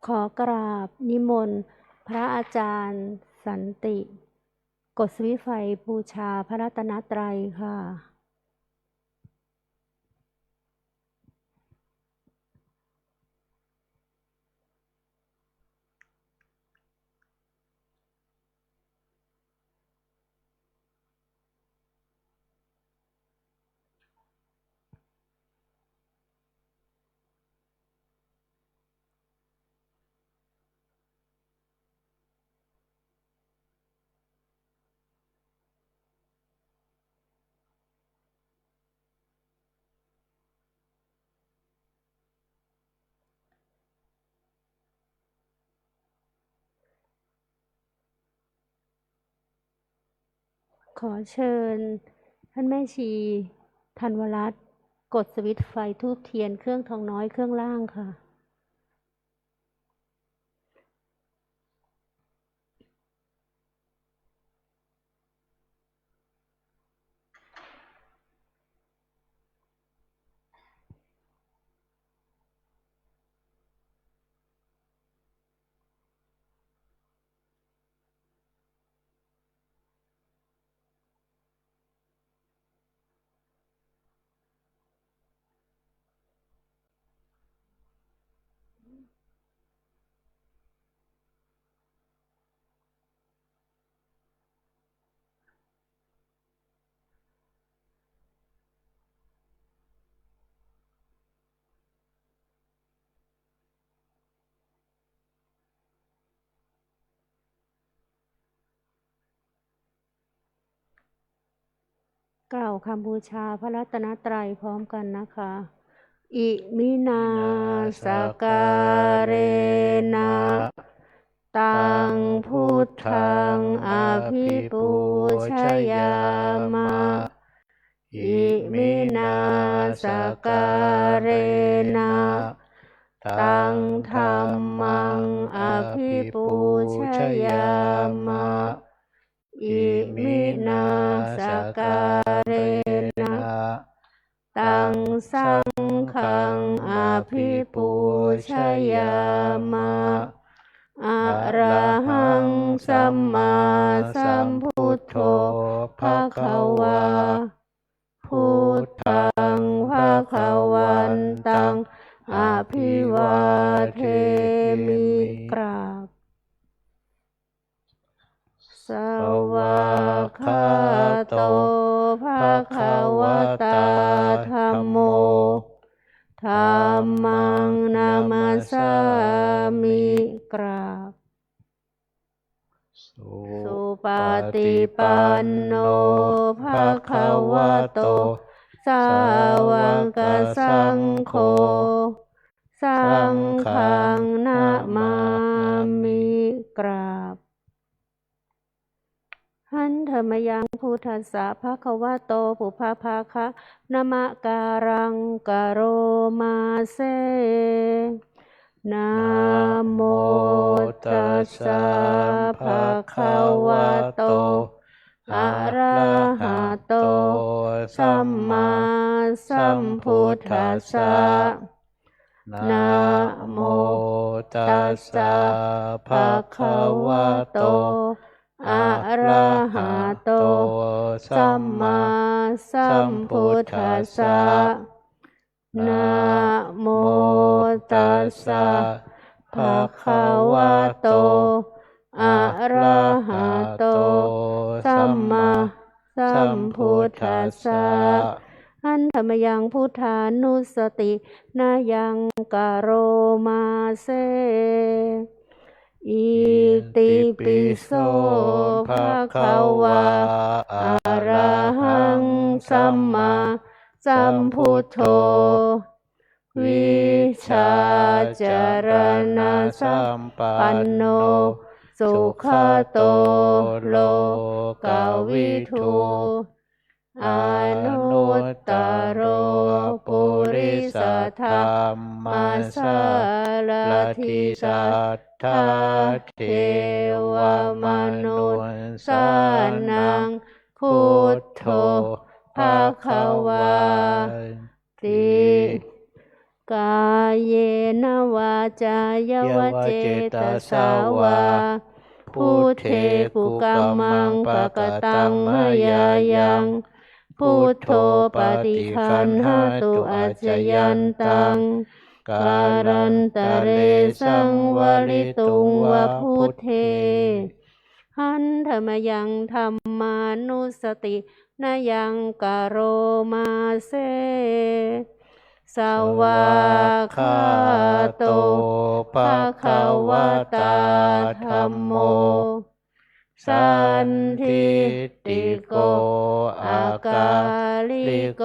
ขอกราบนิมนต์พระอาจารย์สันติกฤษวิไฟบูชาพระรัตนตรัยค่ะขอเชิญท่านแม่ชีธันวรัตน์กดสวิตช์ไฟธูปเทียนเครื่องทองน้อยเครื่องล่างค่ะกล่าวคำบูชาพระรัตนตรัยพร้อมกันนะคะอิมินาสการเรนะตังพุทธังอภิปูชยามะอิมินาสการเรนะตังธัมมังอภิปูชยามะอิมินาสการเรนะตังสังฆังอภิปูชยามะอะระหังสัมมาสัมพุทโธภควาพุทธังภวันตังอภิวาเทมิกราบสวากขาโตภควตาธัมโมธัมมังนามัสสามิกราบสุปฏิปันโนภควโตสาวกสังโฆสังฆังนะมามิกราบหันธรรมยังพุทธัสสะภควโตปุพพาคะนะมะการังกโรมาเซนะโมตัสสะภะคะวะโตอะระหะโตสัมมาสัมพุทธัสสะนะโมตัสสะภะคะวะโตอะระหะโตสัมมาสัมพุทธัสสะนะโมตัสสะภะคะวะโตอะระหะโตสัมมาสัมพุทธัสสะหันธรรมยังพุทธานุสตินายังกโรมาเซอิติปิโสภะคะวะอะระหังสัมมาสัมพุทโธวิชาจารณะสัมปันโนสุขโตโลกวิทูอนุตตโรปุริสธรรมสารถิสัทธาเทวมนุสานังพุทโธภควาติ กายเยนวาจายวเจตสาวาพุทเทกุกัมมังปะกตังมยายังพุทโธปฏิคันหตุอัจจยันตังการันตะเรสังวริตุงวะพุทเทหันธรรมยังธรรมานุสตินยังกโรมาเสสวากขาโตภะคะวะตาธัมโมสันทิติโกอากาลิโก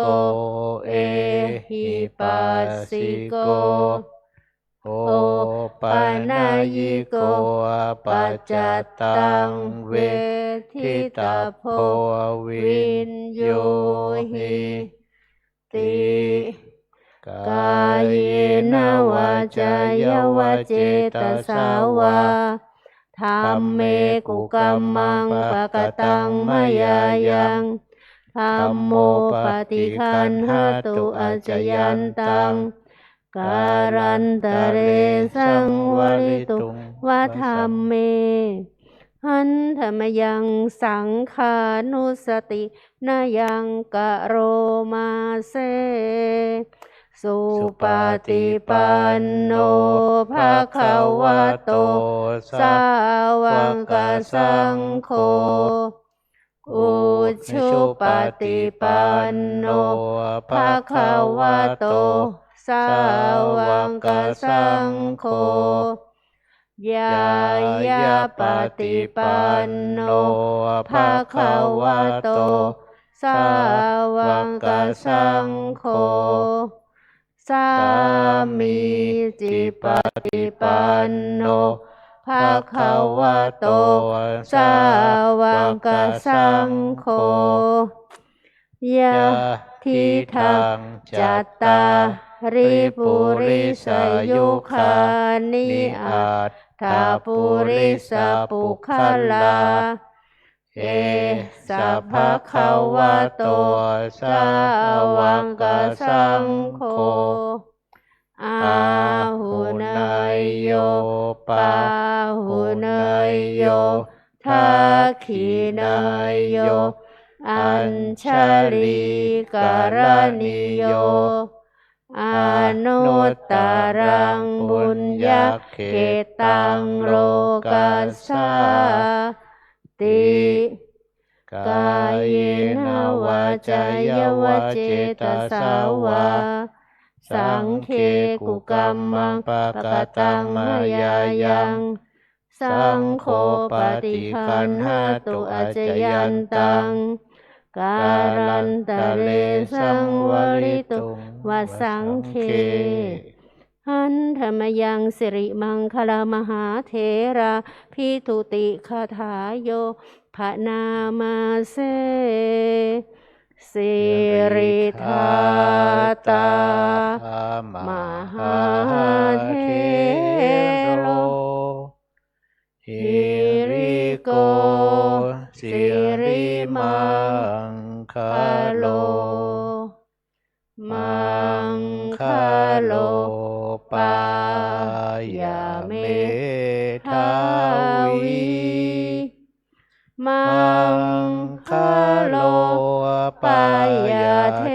เอหิปัสสิโกโอปัญญิโกปัจจตังเวทิตาโพวินโยหิติกายเยนวาจายวเจตสาวาธัมเมกุกัมมังปะกตังมยายังธัมโมปฏิคันหตุอัจจยันตังการันตะเรสังวริตุวะธัมเมหันธรรมยังสังขานุสตินายังกะโรมาเสสุปฏิปันโนภะคะวะโตสาวกสังโฆอุชุปฏิปันโนภะคะวะโตสาวกสังโฆยายาปฏิปันโนภะคะวะโตสาวกสังโฆสามีจิปฏิปันโนภะคะวะโตสาวกสังโฆยะทิทังจัตตาริปุริสยุคานิอัตถาปุริสปุคลาเอสัพพะคะวะโตสาวกสังโฆอาหุนายโยปาหุนายโยทักขินายโยอัญชลีการณิโยอนุตตรังบุญญเขตังโลกัสสาติกายเยนวาจายวเจตสาวาสังเคกุกัมมังปะกตังมยายังสังโฆปฏิคันหตุอัจจยันตังการันตะเรสังวริตุวสังเคหันธรรมยังสิริมังคลามหาเถระพิทุติคาถาโยภนามาเสสิริธาตามหาเทโรหิริโกสิริมังคโลมังคโลปายาเมทาวีมังคโลปายาเท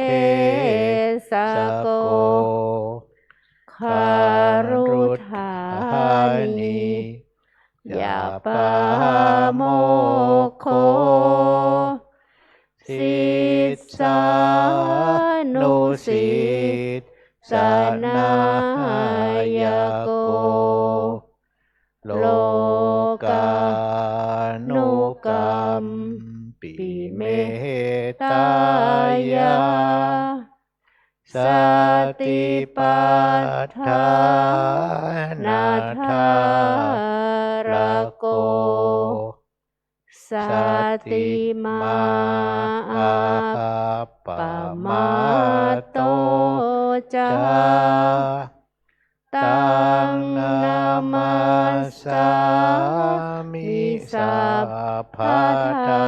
สโกคารุธานิยาปาโมโคสิสานุสิทสนายโกโลกานุกรรมปิเมตายาสติปัฏฐานาทารโกสติมาปมาโตจาตังนามาสามิสัพพะทา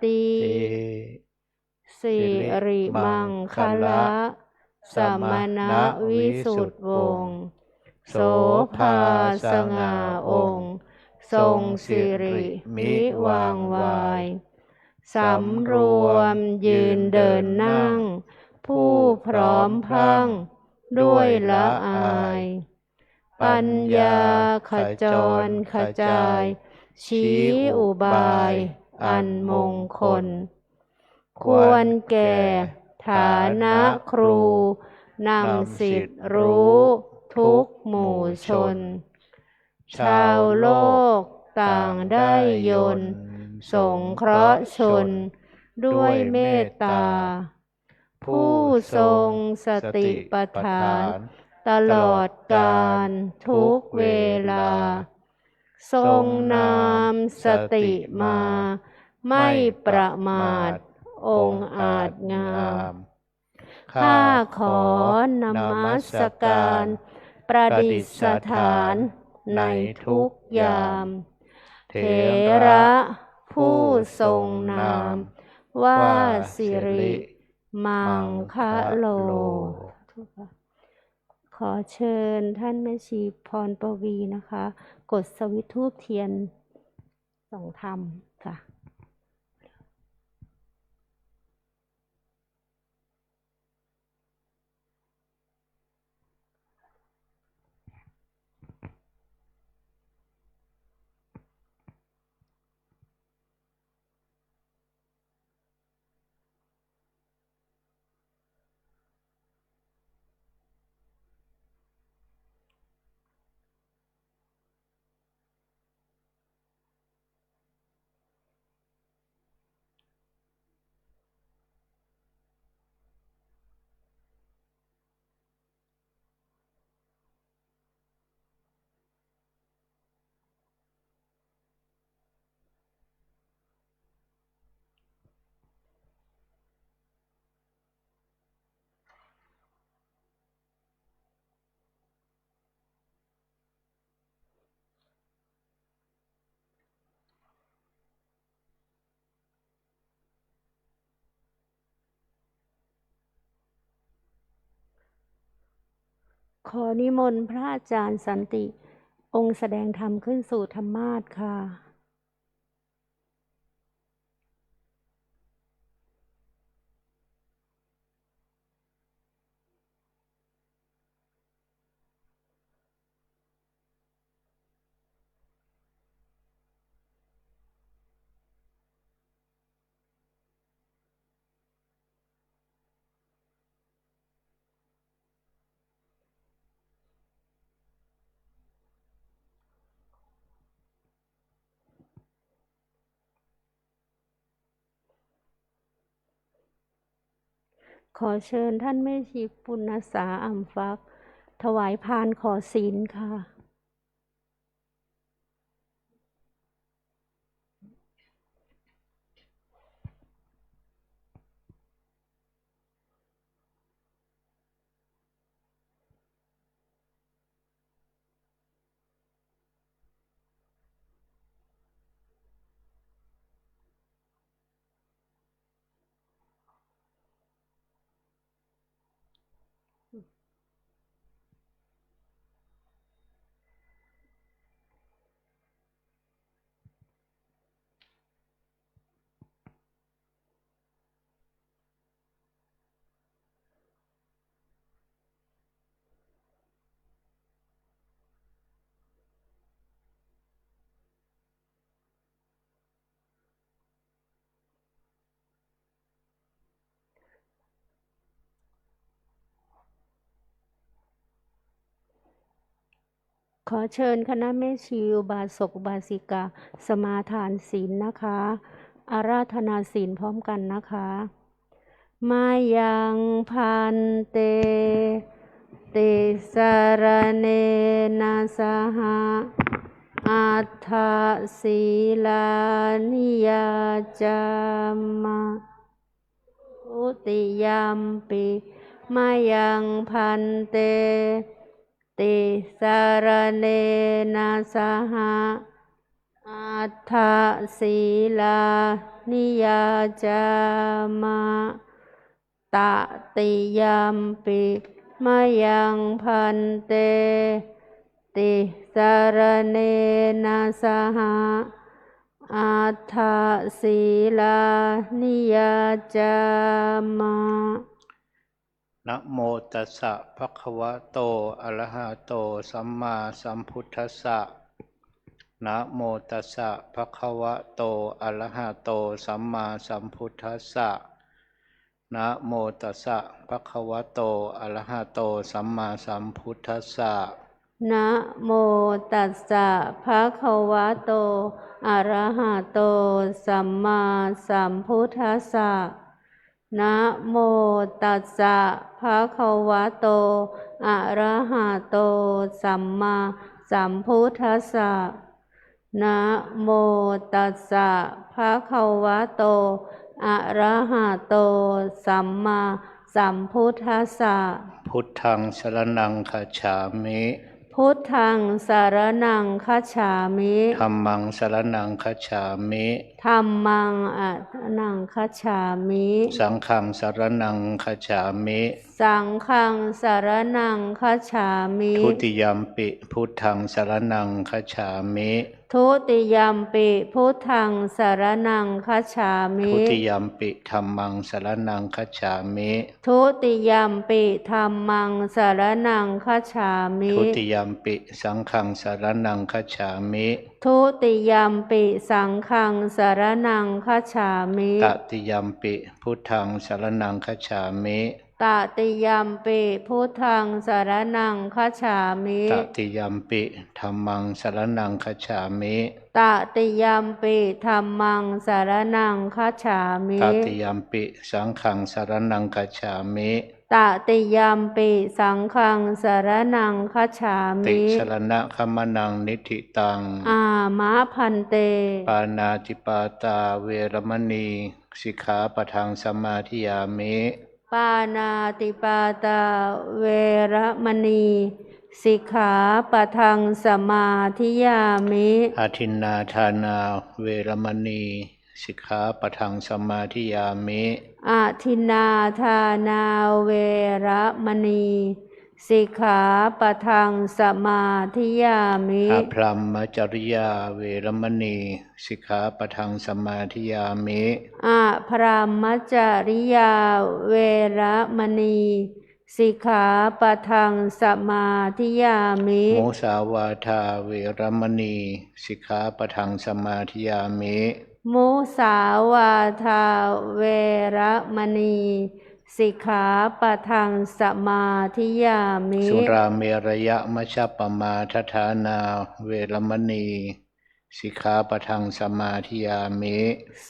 ติสิริมังคละ สมณวิสุทธิวงศ์โสภาสง่าองค์ ทรงสิริมิวางวายสำรวมยืนเดินนั่ง ผู้พร้อมพรั่งด้วยละอาย ปัญญาขจรขจาย ชี้อุบายอันมงคล ควรแก่ฐานะครูนำสิทธิรู้ทุกหมู่ชน ชาวโลกต่างได้ยนต์สงเคราะห์ชนด้วยเมตตา ผู้ทรงสติปัฏฐานตลอดกาลทุกเวลา ทรงนำสติมาไม่ประมาทองค์อาจงามข้าขอนมัสการประดิษฐานในทุกยามเถระผู้ทรงนามว่าสิริมังคะโลขอเชิญท่านแม่ชีพรปวีนะคะ กดสวิตช์ธูปเทียนส่องธรรมค่ะขอนิมนต์พระอาจารย์สันติองค์แสดงธรรมขึ้นสู่ธรรมาสน์ค่ะขอเชิญท่านแม่ชีปุณณสาอ่ำฟักถวายพานขอศีลค่ะขอเชิญคณะแม่ชีอุบาสกอุบาสิกาสมาทานศีลนะคะอาราธนาศีลพร้อมกันนะคะมายังพันเตติสรเนนะสหะอัฏฐศีลานิยาจามะอุติยัมปิมายังพันเตติสรเนนะสหะอัฏฐศีลานิยาจามะ ตติยัมปิมะยังพันเตติสรเนนะสหอัฏฐศีลานิยาจามะนะโมตัสสะภะคะวะโตอะระหะโตสัมมาสัมพุทธัสสะนะโมตัสสะภะคะวะโตอะระหะโตสัมมาสัมพุทธัสสะนะโมตัสสะภะคะวะโตอะระหะโตสัมมาสัมพุทธัสสะนะโมตัสสะภะคะวะโตอะระหะโตสัมมาสัมพุทธัสสะนะโมตัสสะภะคะวะโตอะระหะโตสัมมาสัมพุทธัสสะนะโมตัสสะภะคะวะโตอะระหะโตสัมมาสัมพุทธัสสะพุทธังสรณังคัจฉามิพุทธังสารนังคัจฉามิธัมมังสรณังคัจฉามิธัมมังอะนังคัจฉามิสังฆังสรณังคัจฉามิสังฆังสารนังคัจฉามิทุติยัมปิพุทธังสรณังคัจฉามิทุติยัมปิพุทธังสารนังคัจฉามิทุติยัมปิธัมมังสรณังคัจฉามิทุติยัมปิธัมมังสารนังคัจฉามิทุติยัมปิสังฆังสรณังคัจฉามิทุติยัมปิสังฆังสารนังคัจฉามิตติยัมปิพุทธังสรณังคัจฉามิตติยัมปิพุทธังสารนังคัจฉามิตติยัมปิธัมมังสรณังคัจฉามิตติยัมปิธัมมังสารนังคัจฉามิตติยัมปิสังฆังสรณังคัจฉามิตติยัมปิสังฆังสารนังคัจฉามิติสรณะคัมมนังนิธิตังอามะพันเตปานาติปาตาเวรมณีสิกขาปะทังสมาธิยามิปานาติปาตาเวระมณีสิกขาปะทังสมาธิยามิอาทินนาทานาเวรมณีสิกขาปะทังสมาธิยามิอาทินนาทานาเวระมณีสิกขาปะทังสมาธิยามิอภรัมมจริยาเวรมณีสิกขาปะทังสมาธิยามิอาพรหมจริยาเวระมณีสิกขาปะทังสมาธิยามิมุสาวาทาเวรมณีสิกขาปะทังสมาธิยามิมุสาวาทาเวระมณีสิกขาปะทังสมาธิยามิสุราเมรยะมัชฌัปปมาทฐานาเวรมณีสิกขาปะทังสมาธิยามิ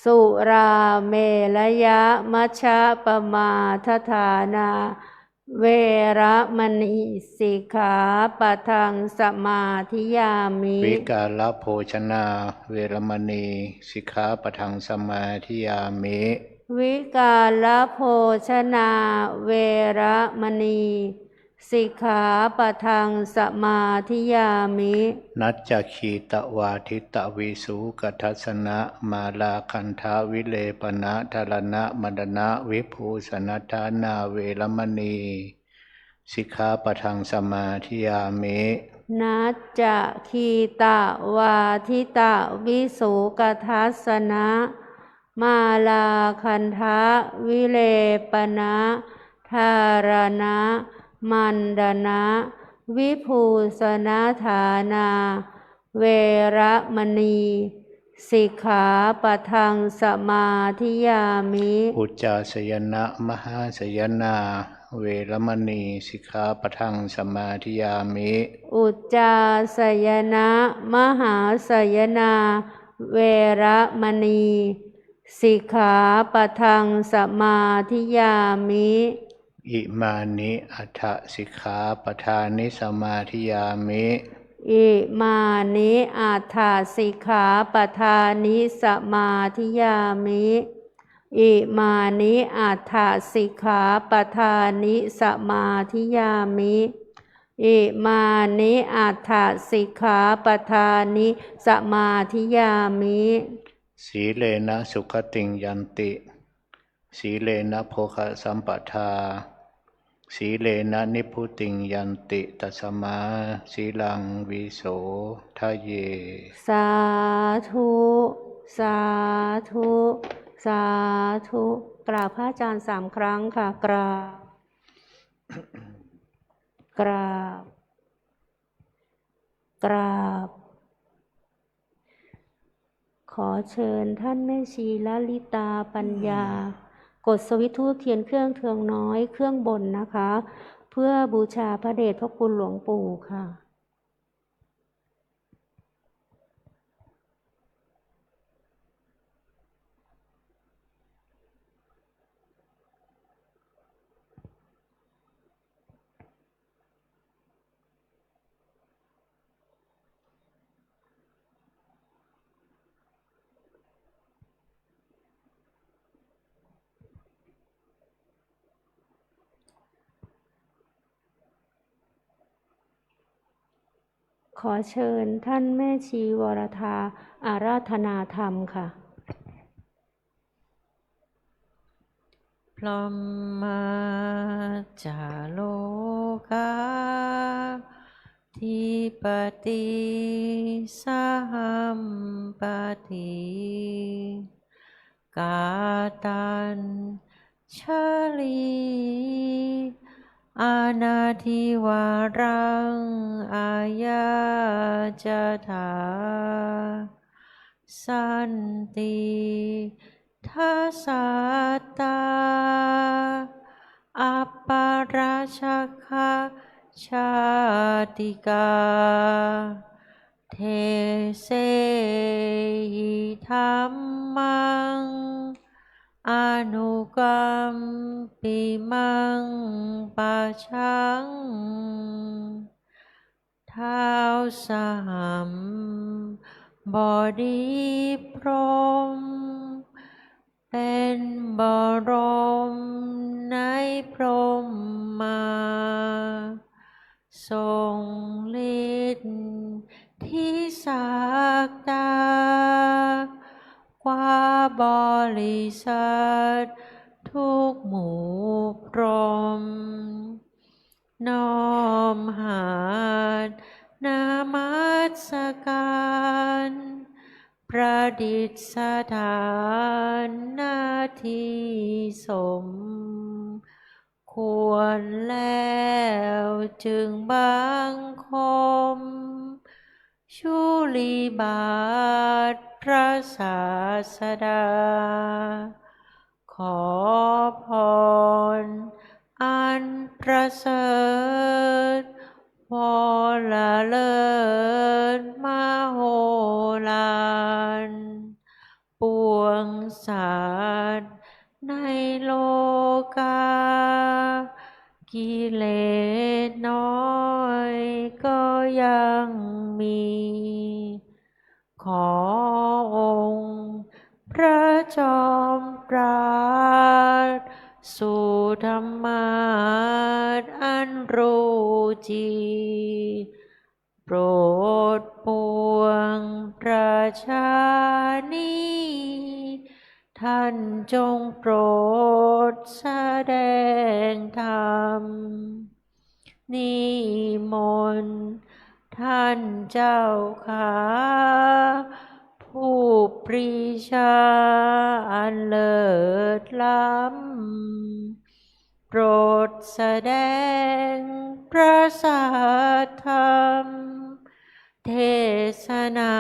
สุราเมรยะมัชฌัปปมาทฐานาเวระมณีสิกขาปะทังสมาธิยามิวิกาลโภชนาเวรมณีสิกขาปะทังสมาธิยามิวิกาลโภชนาเวระมณีสิกขาปะทังสมาธิยามินัจจคีตวาทิตวิสุกัทัสสนะมาลาคันธาวิเลปนะทรณะมดนะวิภูสนทานาเวรมณีสิกขาปะทังสมาธิยามินัจจคีตวาทิตวิสุกัทัสสนะมาลาคันธาวิเลปนะทารณะมันดนะวิภูสนาฐานาเวระมณีสิกขาปะทังสมาธิยามิอุจจาสยนะมหาสยนาเวรมณีสิกขาปะทังสมาธิยามิอุจจาสยนะมหาสยนาเวระมณีสิกขาปะทังสมาธิยามิอิมานิอัฏฐสิกขาปทานิสมาธิยามิอิมานิอัฏฐสิกขาปทานิสมาธิยามิอิมานิอัฏฐสิกขาปทานิสมาธิยามิอิมานิอัฏฐสิกขาปทานิสมาธิยามิสีเลนะสุขติงยันติ สีเลนะโภคสัมปทาสีเลนะนิพพุติงยันติตัสสมาสีลังวิโสทะเยสาธุสาธุสาธุกราบพระอาจารย์3 ครั้งค่ะกราบกราบกราบขอเชิญท่านแม่ชีลลิตาปัญญากดสวิตช์ธูปเทียนเครื่องเทืองน้อยเครื่องบนนะคะ เพื่อบูชาพระเดชพระคุณหลวงปู่ค่ะขอเชิญท่านแม่ชีวรธาอาราธนาธรรมค่ะพรหมาจาโลกาทิปติสหัมปติกาตันชลีอานาทิวารังอายาจถาสันติทัสสาตาอัปปาราชคะชาติกาเทเสหิธัมมังอนุกัมปิมังปัจฉังท้าวสหัมบดีพรหมเป็นบรมในพรหมมาทรงฤทธิ์ที่ศักดากว่าบริษัททุกหมู่พรหมน้อมหาดนามัสการประดิษฐานหน้าที่สมควรแล้วจึงบังคมชุลีบาทพระศาสดาขอพรอันประเสริฐวรเลิศมโหฬารปวงสัตว์ในโลกากิเลสน้อยก็ยังมีขอองค์พระจอมเกล้าสู่ธรรมาสอันรู้จริงโปรดปวงประชานีท่านจงโปรดแสดงธรรมนิมนต์ท่านเจ้าข้าผู้ปรีชาอันเลิศล้ำโปรดแสดงพระสัทธรรมเทศนา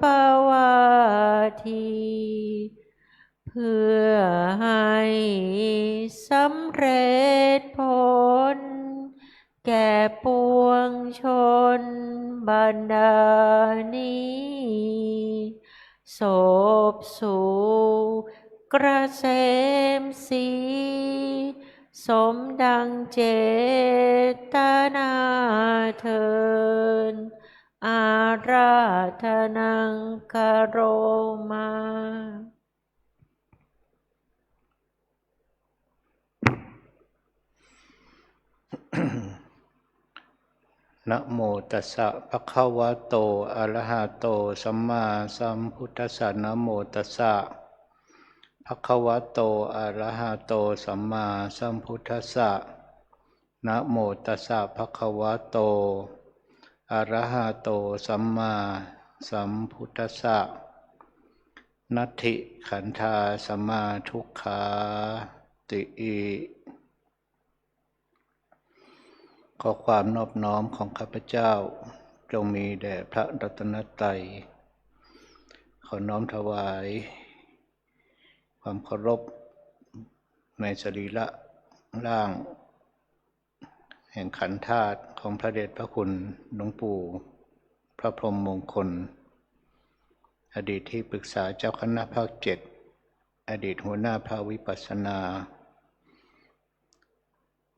ปวาทีเพื่อให้สำเร็จผลแก่ปวงชนบรรดานี้ศพสู่กระเสมสีสมดังเจตนาเทินอาราธนังคโรมา นะโมตัสสะภะคะวะโตอะระหะโตสัมมาสัมพุทธัสสะนะโมตัสสะ ภควโตอะระหะโตสัมมาสัมพุทธัสสะนะโมตัสสะภควโตอะระหะโตสัมมาสัมพุทธัสสะนัตถิขันธาสมาทุกขาติอิขอความนอบน้อมของข้าพเจ้าจงมีแด่พระรัตนตรัยขอน้อมถวายความเคารพในสรีระร่างแห่งขันธ์ธาตุของพระเดชพระคุณหลวงปู่พระพรหมมงคลอดีตที่ปรึกษาเจ้าคณะภาค7อดีตหัวหน้าภาควิปัสสนา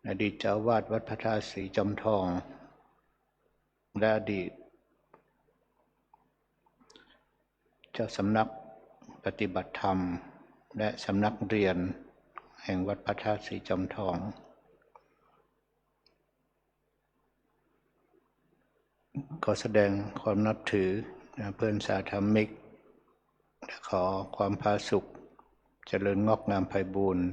อดีตเจ้าวาดวัดพระธาตุศรีจอมทองและอดีตเจ้าสำนักปฏิบัติธรรมและสำนักเรียนแห่งวัดพระธาตุศรีจอมทองขอแสดงความนับถือเพื่อนสาธมิกและขอความผาสุขเจริญงอกงามไพบูรณ์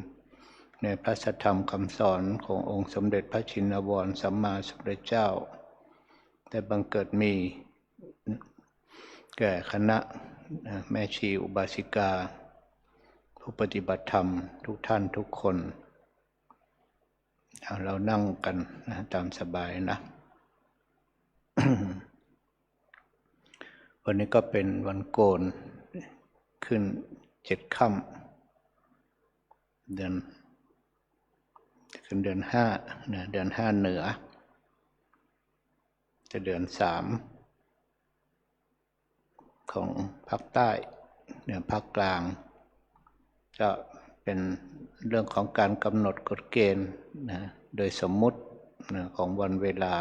ในพระสัทธรรมคำสอนขององค์สมเด็จพระชินวรสัมมาสัมพุทธเจ้าได้บังเกิดมีแก่คณะแม่ชีอุบาสิกาผู้ปฏิบัติธรรมทุกท่านทุกคนเรานั่งกันตามสบายนะ วันนี้ก็เป็นวันโกนขึ้น7 ค่ำเดือน5นะเดือน5เหนือจะเดือน3ของภาคใต้เหนือภาคกลางก็เป็นเรื่องของการกำหนดกฎเกณฑ์นะโดยสมมุตินะของวันเวลา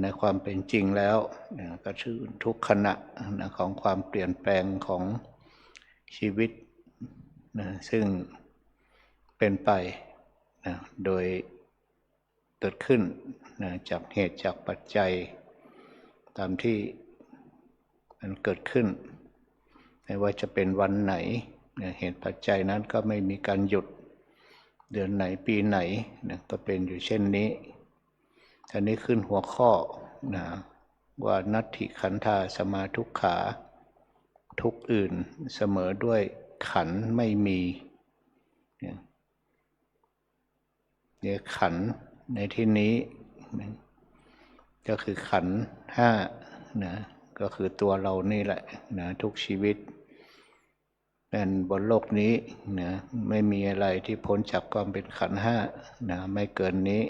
ในความเป็นจริงแล้วนะก็ชื่อทุกขณะนะของความเปลี่ยนแปลงของชีวิตนะซึ่งเป็นไปนะโดยเกิดขึ้นนะจากเหตุจากปัจจัยตามที่มันเกิดขึ้นไม่ว่าจะเป็นวันไหนนะเหตุปัจจัยนั้นก็ไม่มีการหยุดเดือนไหนปีไหนนะก็เป็นอยู่เช่นนี้อันนี้ขึ้นหัวข้อนะว่านัตถิขันธาสมาทุกขาทุกอื่นเสมอด้วยขันธ์ไม่มีเนี่ยขันธ์ในที่นี้ก็คือขันธ์5นะก็คือตัวเรานี่แหละนะทุกชีวิตเป็นบนโลกนี้นะไม่มีอะไรที่พ้นจากความเป็นขันธ์5นะไม่เกินนี้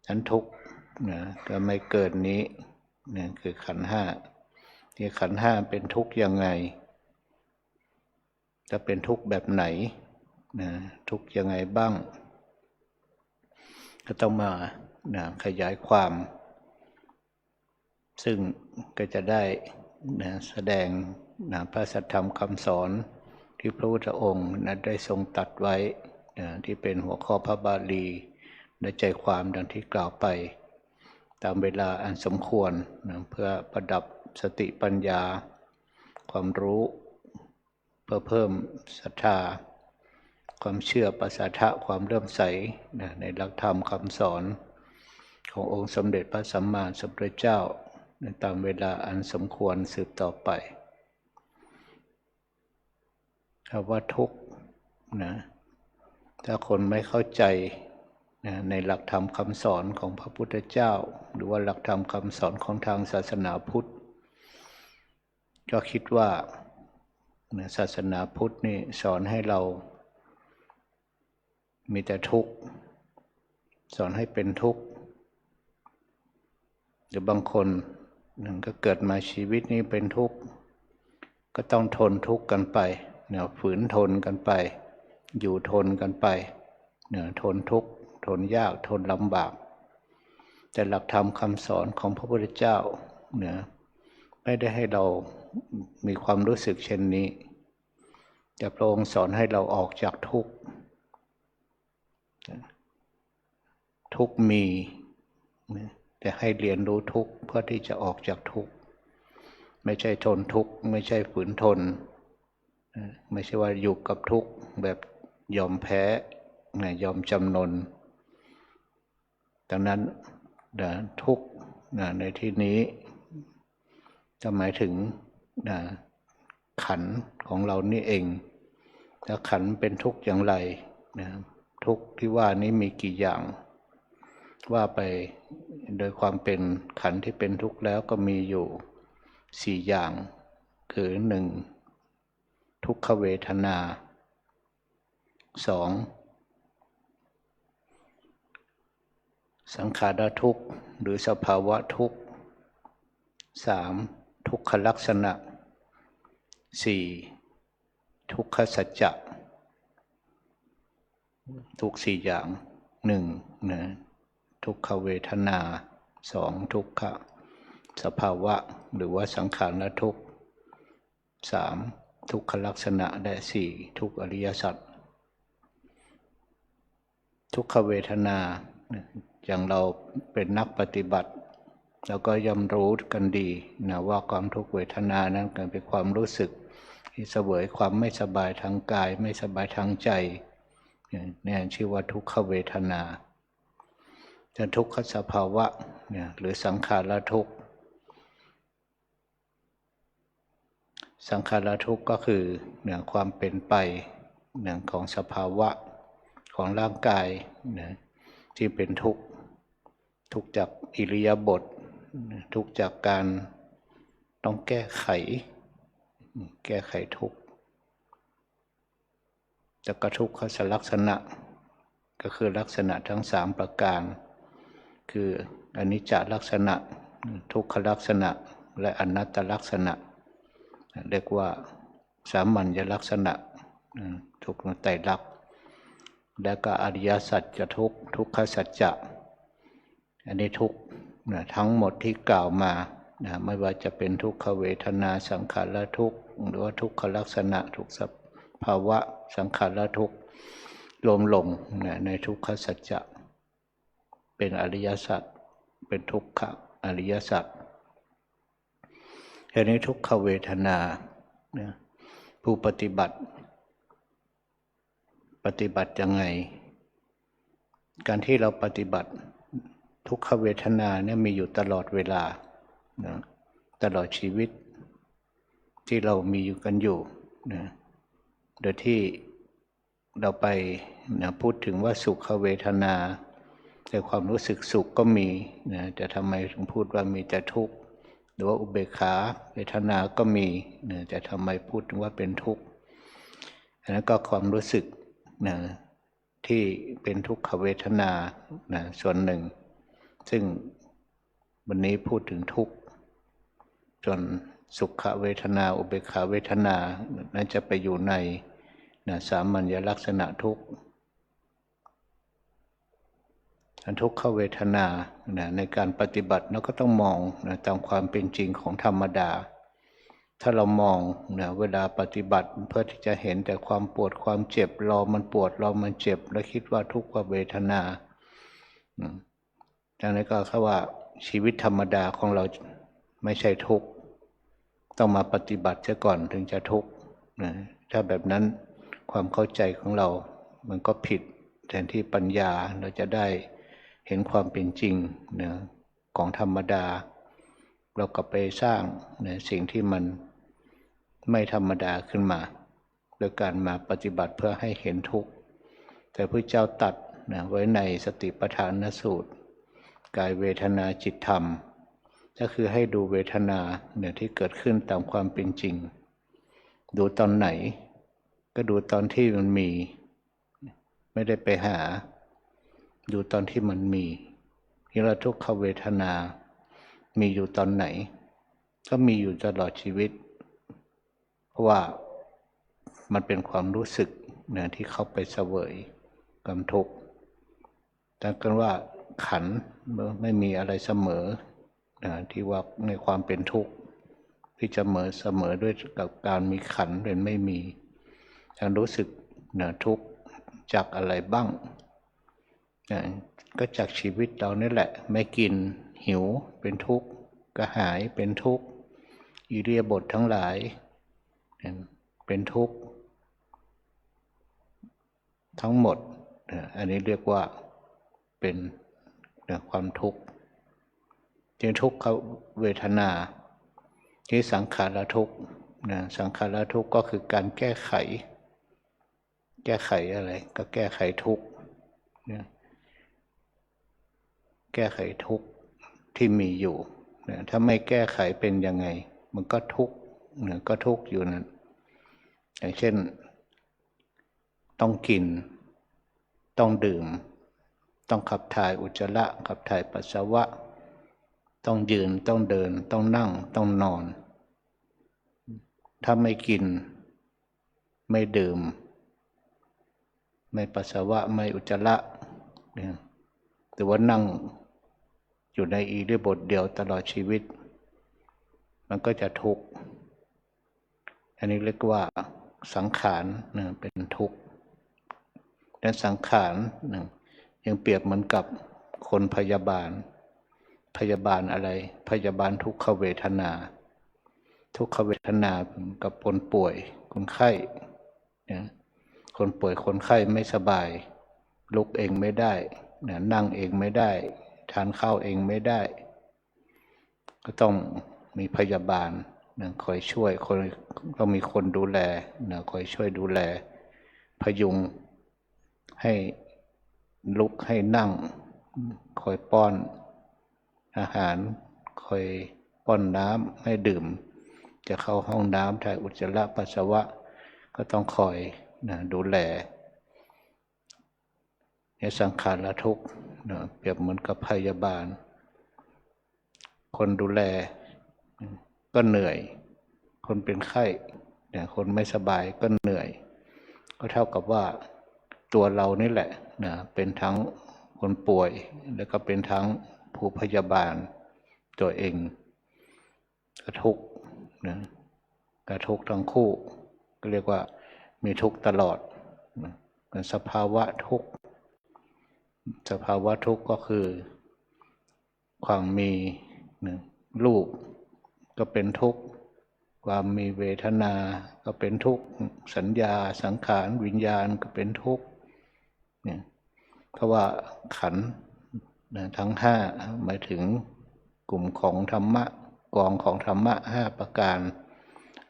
ฉันทุกข์นะก็ไม่เกินนี้นะคือขันธ์5ที่ขันธ์5เป็นทุกข์ยังไงจะเป็นทุกข์แบบไหนนะทุกข์ยังไงบ้างก็ต้องมานะขยายความซึ่งก็จะได้นะแสดงนะพระสัทธรรมคำสอนที่พระพุทธองค์นะได้ทรงตรัสไว้นะที่เป็นหัวข้อพระบาลีและใจความดังที่กล่าวไปตามเวลาอันสมควรนะเพื่อประดับสติปัญญาความรู้เพื่อเพิ่มศรัทธาความเชื่อประสาทะความเลื่อมใสนะในหลักธรรมคำสอนขององค์สมเด็จพระสัมมาสัมพุทธเจ้าในตามเวลาอันสมควรสืบต่อไปคำว่าทุกข์นะถ้าคนไม่เข้าใจนะในหลักธรรมคำสอนของพระพุทธเจ้าหรือว่าหลักธรรมคำสอนของทางศาสนาพุทธก็คิดว่านะศาสนาพุทธนี่สอนให้เรามีแต่ทุกข์สอนให้เป็นทุกข์หรือบางคนนึงก็เกิดมาชีวิตนี้เป็นทุกข์ก็ต้องทนทุกข์กันไปเนี่ยฝืนทนกันไปอยู่ทนกันไปเนี่ยทนทุกข์ทนยากทนลำบากแต่หลักธรรมคำสอนของพระพุทธเจ้าเนี่ยไม่ได้ให้เรามีความรู้สึกเช่นนี้แต่พระองค์สอนให้เราออกจากทุกข์ทุกข์มีแต่ให้เรียนรู้ทุกข์เพื่อที่จะออกจากทุกข์ไม่ใช่ทนทุกข์ไม่ใช่ฝืนทน ไม่ใช่ว่าอยู่กับทุกข์แบบยอมแพ้ยอมจำนนดังนั้นทุกข์ในที่นี้จะหมายถึงขันธ์ของเรานี่เองแล้วขันธ์เป็นทุกข์อย่างไรทุกข์ที่ว่านี้มีกี่อย่างว่าไปโดยความเป็นขันธ์ที่เป็นทุกข์แล้วก็มีอยู่4อย่างคือ 1. ทุกขเวทนา 2. สังขารทุกข์หรือสภาวะทุกข์ 3. ทุกขลักษณะ 4. ทุกขสัจจะทุก4อย่าง 1. ทุกขเวทนา 2. ทุกขสภาวะหรือว่าสังขารทุกข์ 3. ทุกขลักษณะและ 4. ทุกอริยสัจทุกขเวทนาอย่างเราเป็นนักปฏิบัติแล้วก็ย่อมรู้กันดีว่าความทุกขเวทนานั้นเกิดเป็นความรู้สึกที่เสวยความไม่สบายทางกายไม่สบายทางใจนี่ชื่อว่าทุกขเวทนาแต่ทุกขสภาวะหรือสังขารทุกข์สังขารทุกข์ก็คือความเป็นไปของสภาวะของร่างกายที่เป็นทุกข์จากอิริยาบถทุกข์จากการต้องแก้ไขทุกข์จากทุกขลักษณะก็คือลักษณะทั้ง3ประการคืออนิจจลักษณะทุกขลักษณะและอนัตตลักษณะเรียกว่าสามัญลักษณะทุกข์ไตรลักษณ์และก็อริยสัจจะทุกขสัจจะอันนี้ทุกข์ทั้งหมดที่กล่าวมาไม่ว่าจะเป็นทุกขเวทนาสังขารทุกข์หรือว่าทุกขลักษณะทุกสภาวะสังขารทุกข์รวมลงในทุกขสัจจะเป็นอริยสัจเป็นทุกขอริยสัจทีนี้ทุกขเวทนาผู้ปฏิบัติยังไงการที่เราปฏิบัติทุกขเวทนาเนี่ยมีอยู่ตลอดเวลาตลอดชีวิตที่เรามีอยู่กันอยู่โดยที่เราไปพูดถึงว่าสุขเวทนาแต่ความรู้สึกสุขก็มีแต่ทำไมถึงพูดว่ามีแต่ทุกข์หรือว่าอุเบกขาเวทนาก็มีแต่ทำไมพูดถึงว่าเป็นทุกข์อันนั้นก็ความรู้สึกที่เป็นทุกขเวทนาส่วนหนึ่งซึ่งวันนี้พูดถึงทุกข์ส่วนสุขเวทนาอุเบกขาเวทนานั้นจะไปอยู่ในสามัญลักษณะทุกข์ทุกขเวทนาในการปฏิบัติเราก็ต้องมองตามความเป็นจริงของธรรมดาถ้าเรามองเวลาปฏิบัติเพื่อที่จะเห็นแต่ความปวดความเจ็บรอมันปวดรอมันเจ็บแล้วคิดว่าทุกขเวทนาดังนั้นก็คือว่าชีวิตธรรมดาของเราไม่ใช่ทุกข์ต้องมาปฏิบัติเสียก่อนถึงจะทุกข์ถ้าแบบนั้นความเข้าใจของเรามันก็ผิดแทนที่ปัญญาเราจะได้เห็นความเป็นจริงของธรรมดาเราก็ไปสร้างสิ่งที่มันไม่ธรรมดาขึ้นมาโดยการมาปฏิบัติเพื่อให้เห็นทุกข์แต่พระเจ้าตรัสไว้ในสติปัฏฐานสูตรกายเวทนาจิตธรรมก็คือให้ดูเวทนาที่เกิดขึ้นตามความเป็นจริงดูตอนไหนก็ดูตอนที่มันมีไม่ได้ไปหาดูตอนที่มันมีที่เราทุกขเวทนามีอยู่ตอนไหนก็มีอยู่ตลอดชีวิตเพราะว่ามันเป็นความรู้สึกที่เข้าไปเสวยความทุกข์แต่กันว่าขันธ์ไม่มีอะไรเสมอที่ว่าในความเป็นทุกข์ที่จะเสมอด้วยกับการมีขันธ์เป็นไม่มีการรู้สึกทุกข์จากอะไรบ้างก็จากชีวิตเรานี่แหละไม่กินหิวเป็นทุกข์กระหายเป็นทุกข์อิริยาบถทั้งหลายเป็นทุกข์ ทั้งหมดอันนี้เรียกว่าเป็นความทุกข์ที่ทุกขเวทนาที่สังขารทุกข์สังขารทุกข์ก็คือการแก้ไขอะไรก็แก้ไขทุกข์แก้ไขทุกข์ที่มีอยู่ถ้าไม่แก้ไขเป็นยังไงมันก็ทุกข์ก็ทุกข์อยู่นั่นอย่างเช่นต้องกินต้องดื่มต้องขับถ่ายอุจจาระขับถ่ายปัสสาวะต้องยืนต้องเดินต้องนั่งต้องนอนถ้าไม่กินไม่ดื่มไม่ปัสสาวะไม่อุจจาระแต่ว่านั่งอยู่ในอิริยาบถเดียวตลอดชีวิตมันก็จะทุกข์อันนี้เรียกว่าสังขารเป็นทุกข์และสังขารยังเปรียบเหมือนกับคนพยาบาลอะไรพยาบาลทุกขเวทนาทุกขเวทนากับคนป่วยคนไข้คนป่วยคนไข้ไม่สบายลุกเองไม่ได้นั่งเองไม่ได้ทานข้าวเองไม่ได้ก็ต้องมีพยาบาลคอยช่วยคนต้องมีคนดูแลคอยช่วยดูแลพยุงให้ลุกให้นั่งคอยป้อนอาหารคอยป้อนน้ำให้ดื่มจะเข้าห้องน้ำถ่ายอุจจาระปัสสาวะก็ต้องคอยดูแลในสังขารทุกข์เปรียบเหมือนกับพยาบาลคนดูแลก็เหนื่อยคนเป็นไข้คนไม่สบายก็เหนื่อยก็เท่ากับว่าตัวเรานี่แหละเป็นทั้งคนป่วยแล้วก็เป็นทั้งผู้พยาบาลตัวเองก็ทุกข์ก็ทุกข์ทั้งคู่ก็เรียกว่ามีทุกข์ตลอดเป็นสภาวะทุกข์สภาวะทุกข์ก็คือความมีรูปก็เป็นทุกข์ความมีเวทนาก็เป็นทุกข์สัญญาสังขารวิญญาณก็เป็นทุกข์เพราะว่าขันธ์ทั้งห้าหมายถึงกลุ่มของธรรมะกองของธรรมะ5ประการ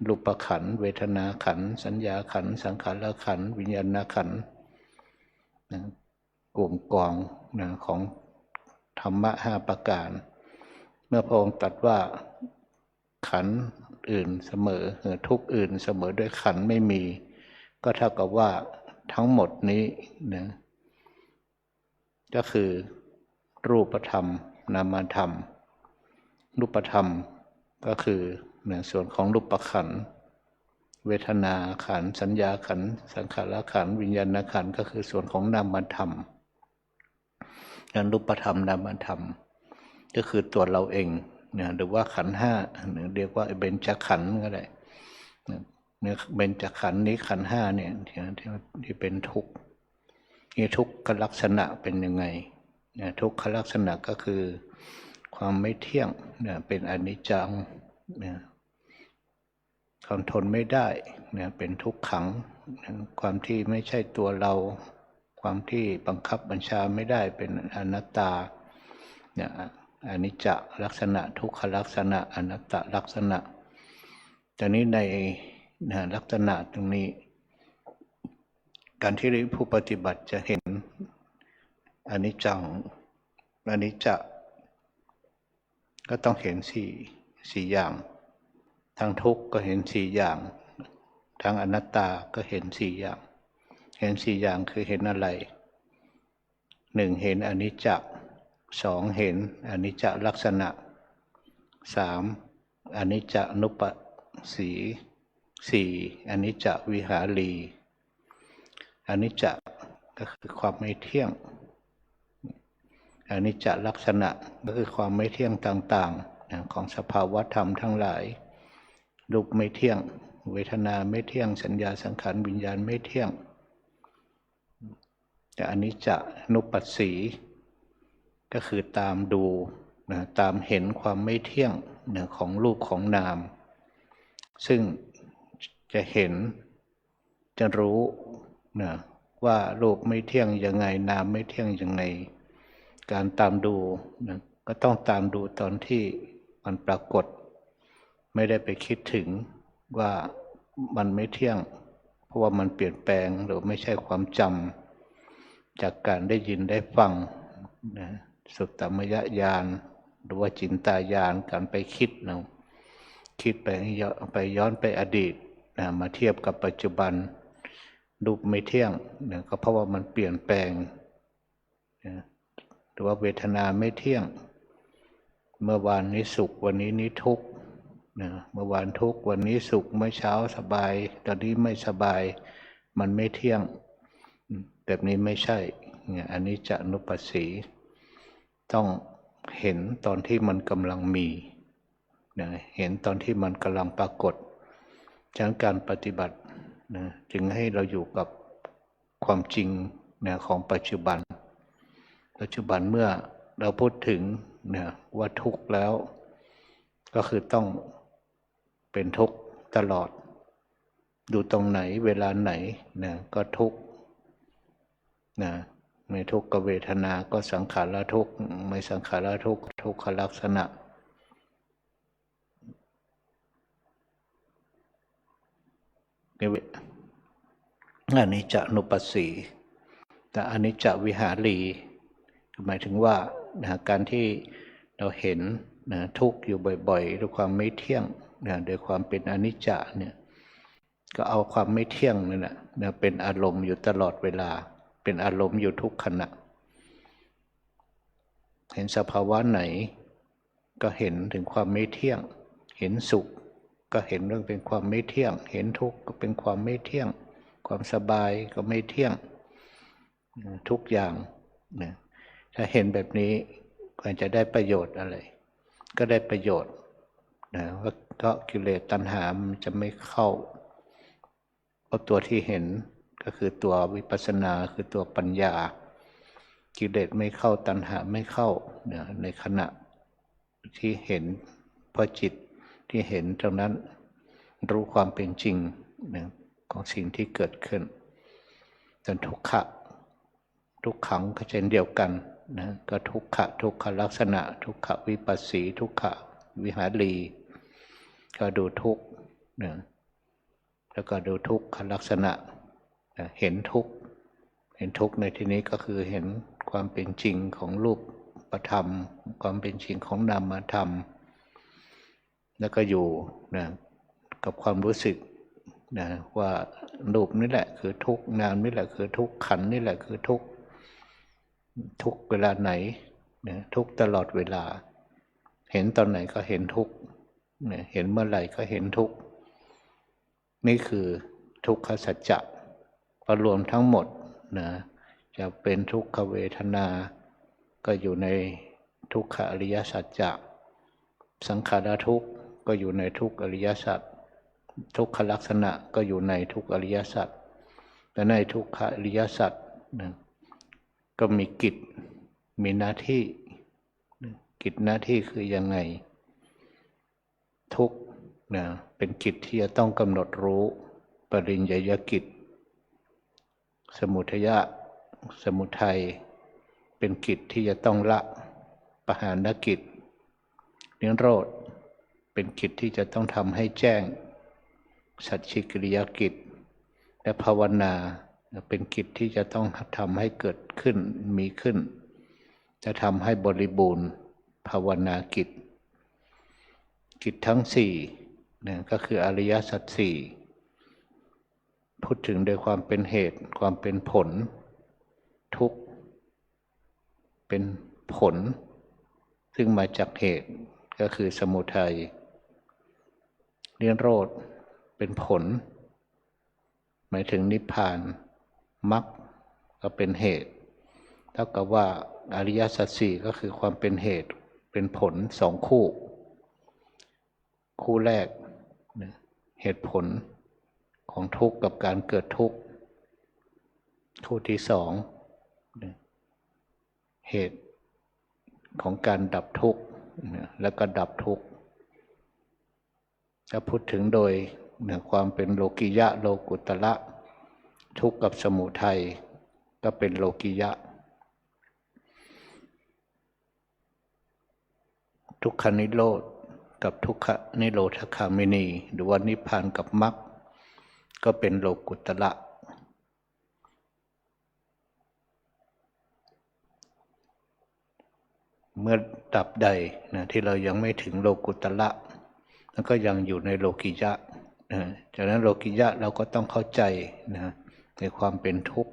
รูปขันธ์เวทนาขันธ์สัญญาขันธ์สังขารขันธ์วิญญาณขันธ์กลุ่มกองของธรรมะ5ประการเมื่อพระองค์ตรัสว่าขันธ์อื่นเสมอทุกข์อื่นเสมอด้วยขันธ์ไม่มีก็เท่ากับว่าทั้งหมดนี้ก็คือรูปธรรมนามธรรมรูปธรรมก็คือส่วนของรูปขันธ์เวทนาขันธ์สัญญาขันธ์สังขารขันธ์วิญญาณขันธ์ก็คือส่วนของนามธรรมรูปธรรมนามธรรมก็คือตัวเราเองหรือว่าขันธ์ห้าเรียกว่าเบญจขันธ์ก็ได้เบญจขันธ์นี้ขันธ์ห้าเนี่ยที่เป็นทุกข์นี่ทุกขลักษณะเป็นยังไงทุกขลักษณะก็คือความไม่เที่ยงเป็นอนิจจังความทนไม่ได้เป็นทุกขังความที่ไม่ใช่ตัวเราความที่บังคับบัญชาไม่ได้เป็นอนัตตาอนิจจลักษณะทุกขลักษณะอนัตตลักษณะแต่นี้ในลักษณะตรงนี้การที่ผู้ปฏิบัติจะเห็นอนิจจังอนิจจก็ต้องเห็นสี่อย่างทางทุกข์ก็เห็น4อย่างทางอนัตตาก็เห็น4อย่างเห็น4อย่างคือเห็นอะไร1เห็นอนิจจ2เห็นอนิจจลักษณะ3อนิจจนุปัสสี4อนิจจวิหารีอนิจจก็คือความไม่เที่ยงอนิจจลักษณะก็คือความไม่เที่ยงต่างๆของสภาวะธรรมทั้งหลายรูปไม่เที่ยงเวทนาไม่เที่ยงสัญญาสังขารวิญญาณไม่เที่ยงแต่อนิจจนุปัสสีก็คือตามดูตามเห็นความไม่เที่ยงของรูปของนามซึ่งจะเห็นจะรู้ ว่ารูปไม่เที่ยงยังไงนามไม่เที่ยงยังไงการตามดูนะก็ต้องตามดูตอนที่มันปรากฏไม่ได้ไปคิดถึงว่ามันไม่เที่ยงเพราะว่ามันเปลี่ยนแปลงหรือไม่ใช่ความจำจากการได้ยินได้ฟังนะสุตตมยญาณหรือว่าจินตญาณการไปคิดนะคิดไปย้อนไปอดีตนะมาเทียบกับปัจจุบันรูปไม่เที่ยงนะก็เพราะว่ามันเปลี่ยนแปลงนะหรือว่าเวทนาไม่เที่ยงเมื่อวานนี้สุขวันนี้ทุกข์นะเมื่อวานทุกข์วันนี้สุขเมื่อเช้าสบายตอนนี้ไม่สบายมันไม่เที่ยงแบบนี้ไม่ใช่เนี่ยอันนี้จะอนุปัสสีต้องเห็นตอนที่มันกำลังมีนะเห็นตอนที่มันกำลังปรากฏฉะนั้นการปฏิบัตินะจึงให้เราอยู่กับความจริงนะของปัจจุบันเมื่อเราพูดถึงนะว่าทุกข์แล้วก็คือต้องเป็นทุกข์ตลอดดูตรงไหนเวลาไหนนะก็ทุกข์นะไม่ทุกข์ก็เวทนาก็สังขารทุกข์ไม่สังขารทุกข์ทุกขลักษณะอันนี้จะอนุปัสสีแต่อันนี้จะวิหารีหมายถึงว่าการที่เราเห็นทุกข์อยู่บ่อยๆด้วยความไม่เที่ยงโดยความเป็นอนิจจ์เนี่ยก็เอาความไม่เที่ยงนั่นแหละเป็นอารมณ์อยู่ตลอดเวลาเป็นอารมณ์อยู่ทุกขณะเห็นสภาวะไหนก็เห็นถึงความไม่เที่ยงเห็นสุขก็เห็นเรื่องเป็นความไม่เที่ยงเห็นทุกข์ก็เป็นความไม่เที่ยงความสบายก็ไม่เที่ยงทุกอย่างนะถ้าเห็นแบบนี้ก็จะได้ประโยชน์อะไรก็ได้ประโยชน์นะว่าก็กิเลสตัณหามันจะไม่เข้าเพราะตัวที่เห็นก็คือตัววิปัสสนาคือตัวปัญญากิเลสไม่เข้าตัณหาไม่เข้านะในขณะที่เห็นเพราะจิตที่เห็นตรงนั้นรู้ความเป็นจริงนะของสิ่งที่เกิดขึ้นจนทุกขังก็เช่นเดียวกันนะก็ทุกขลักษณะทุกขวิปัสสีทุกขวิหารีก็ดูทุกข์นะแล้วก็ดูทุกขลักษณะเห็นทุกข์ในที่นี้ก็คือเห็นความเป็นจริงของรูปธรรมความเป็นจริงของนามธรรมแล้วก็อยู่นะกับความรู้สึกนะว่ารูปนี่แหละคือทุกข์นามนี่แหละคือทุกข์ขันธ์นี่แหละคือทุกข์เวลาไหนนะทุกข์ตลอดเวลาเห็นตอนไหนก็เห็นทุกข์นะเห็นเมื่อไหร่ก็เห็นทุกข์นี่คือทุกขสัจจะพอรวมทั้งหมดนะจะเป็นทุกขเวทนาก็อยู่ในทุกขอริยสัจจะสังขารทุกข์ก็อยู่ในทุกอริยสัจทุกขลักษณะก็อยู่ในทุกอริยสัจและในทุกขอริยสัจนะก็มีกิจมีหน้าที่กิจหน้าที่คือยังไงทุกข์นะเป็นกิจที่จะต้องกำหนดรู้ปริญญยกิจสมุทัยเป็นกิจที่จะต้องละปหานกิจนิโรธเป็นกิจที่จะต้องทำให้แจ้งสัจฉิกิริยกิจและภาวนาเป็นกิจที่จะต้องทำให้เกิดขึ้นมีขึ้นจะทำให้บริบูรณ์ภาวนากิจทั้งสี่เนี่ยก็คืออริยสัจสี่พูดถึงโดยความเป็นเหตุความเป็นผลทุกข์เป็นผลซึ่งมาจากเหตุก็คือสมุทัยนิโรธเป็นผลหมายถึงนิพพานมรรคก็เป็นเหตุเท่ากับว่าอริยสัจสี่ก็คือความเป็นเหตุเป็นผลสองคู่แรกเหตุผลของทุกข์กับการเกิดทุกข์คู่ที่สองเหตุของการดับทุกข์แล้วก็ดับทุกข์ถ้าพูดถึงโดยความเป็นโลกิยะโลกุตระทุกข์กับสมุทัย ก็เป็นโลกิยะทุกขนิโรธกับทุกขนิโรธคามินีหรือว่านิพพานกับมรรคก็เป็นโลกุตระเมื่อดับใดนะที่เรายังไม่ถึงโลกุตระแล้วก็ยังอยู่ในโลกิยะนะจากนั้นโลกิยะเราก็ต้องเข้าใจนะในความเป็นทุกข์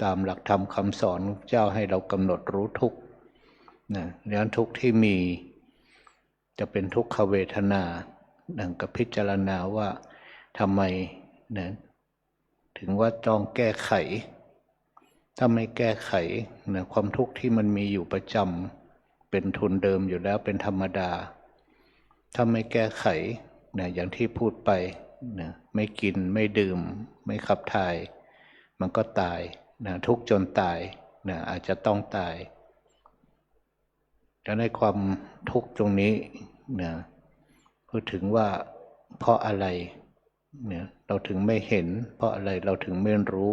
ตามหลักธรรมคำสอนเจ้าให้เรากำหนดรู้ทุกข์นะดังนั้นทุกข์ที่มีจะเป็นทุกขเวทนาดังกับพิจารณาว่าทำไมนะถึงว่าต้องแก้ไขถ้าไม่แก้ไขนะความทุกข์ที่มันมีอยู่ประจำเป็นทุนเดิมอยู่แล้วเป็นธรรมดาถ้าไม่แก้ไขนะอย่างที่พูดไปนะไม่กินไม่ดื่มไม่ขับถ่ายมันก็ตายนะทุกข์จนตายนะอาจจะต้องตายและในความทุกข์ตรงนี้นะพูดถึงว่าเพราะอะไรเนี่ยเราถึงไม่เห็นเพราะอะไรเราถึงไม่รู้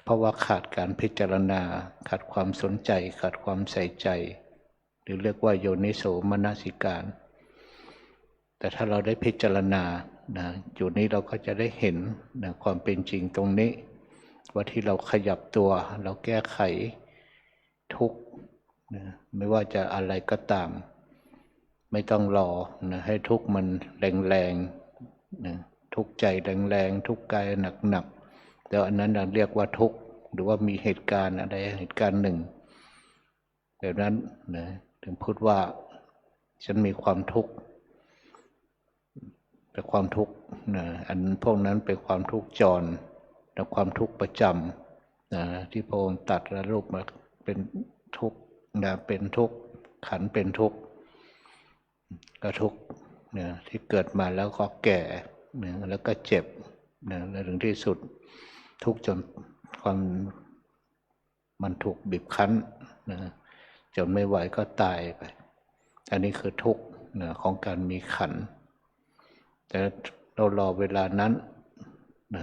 เพราะว่าขาดการพิจารณาขาดความสนใจขาดความใส่ใจหรือเรียกว่าโยนิโสมนสิการแต่ถ้าเราได้พิจารณานะอยู่นี้เราก็จะได้เห็นนะความเป็นจริงตรงนี้ว่าที่เราขยับตัวเราแก้ไขทุกข์นะไม่ว่าจะอะไรก็ตามไม่ต้องรอนะให้ทุกข์มันแรงๆนะทุกข์ใจแรงๆทุกข์กายหนักๆแต่อันนั้นเราเรียกว่าทุกข์หรือว่ามีเหตุการณ์อะไรเหตุการณ์หนึ่งแบบนั้นนะถึงพูดว่าฉันมีความทุกข์เป็นความทุกข์นะอันพวกนั้นเป็นความทุกข์จรและความทุกข์ประจำนะที่พระองค์ตัดและรูปมาเป็นทุกข์นะเป็นทุกข์ขันธ์เป็นทุกข์ก็ทุกข์นะที่เกิดมาแล้วก็แก่นะแล้วก็เจ็บนะและถึงที่สุดทุกข์จนความมันถูกบีบคั้นนะจนไม่ไหวก็ตายไปอันนี้คือทุกข์นะของการมีขันธ์แต่เรารอเวลานั้นนะ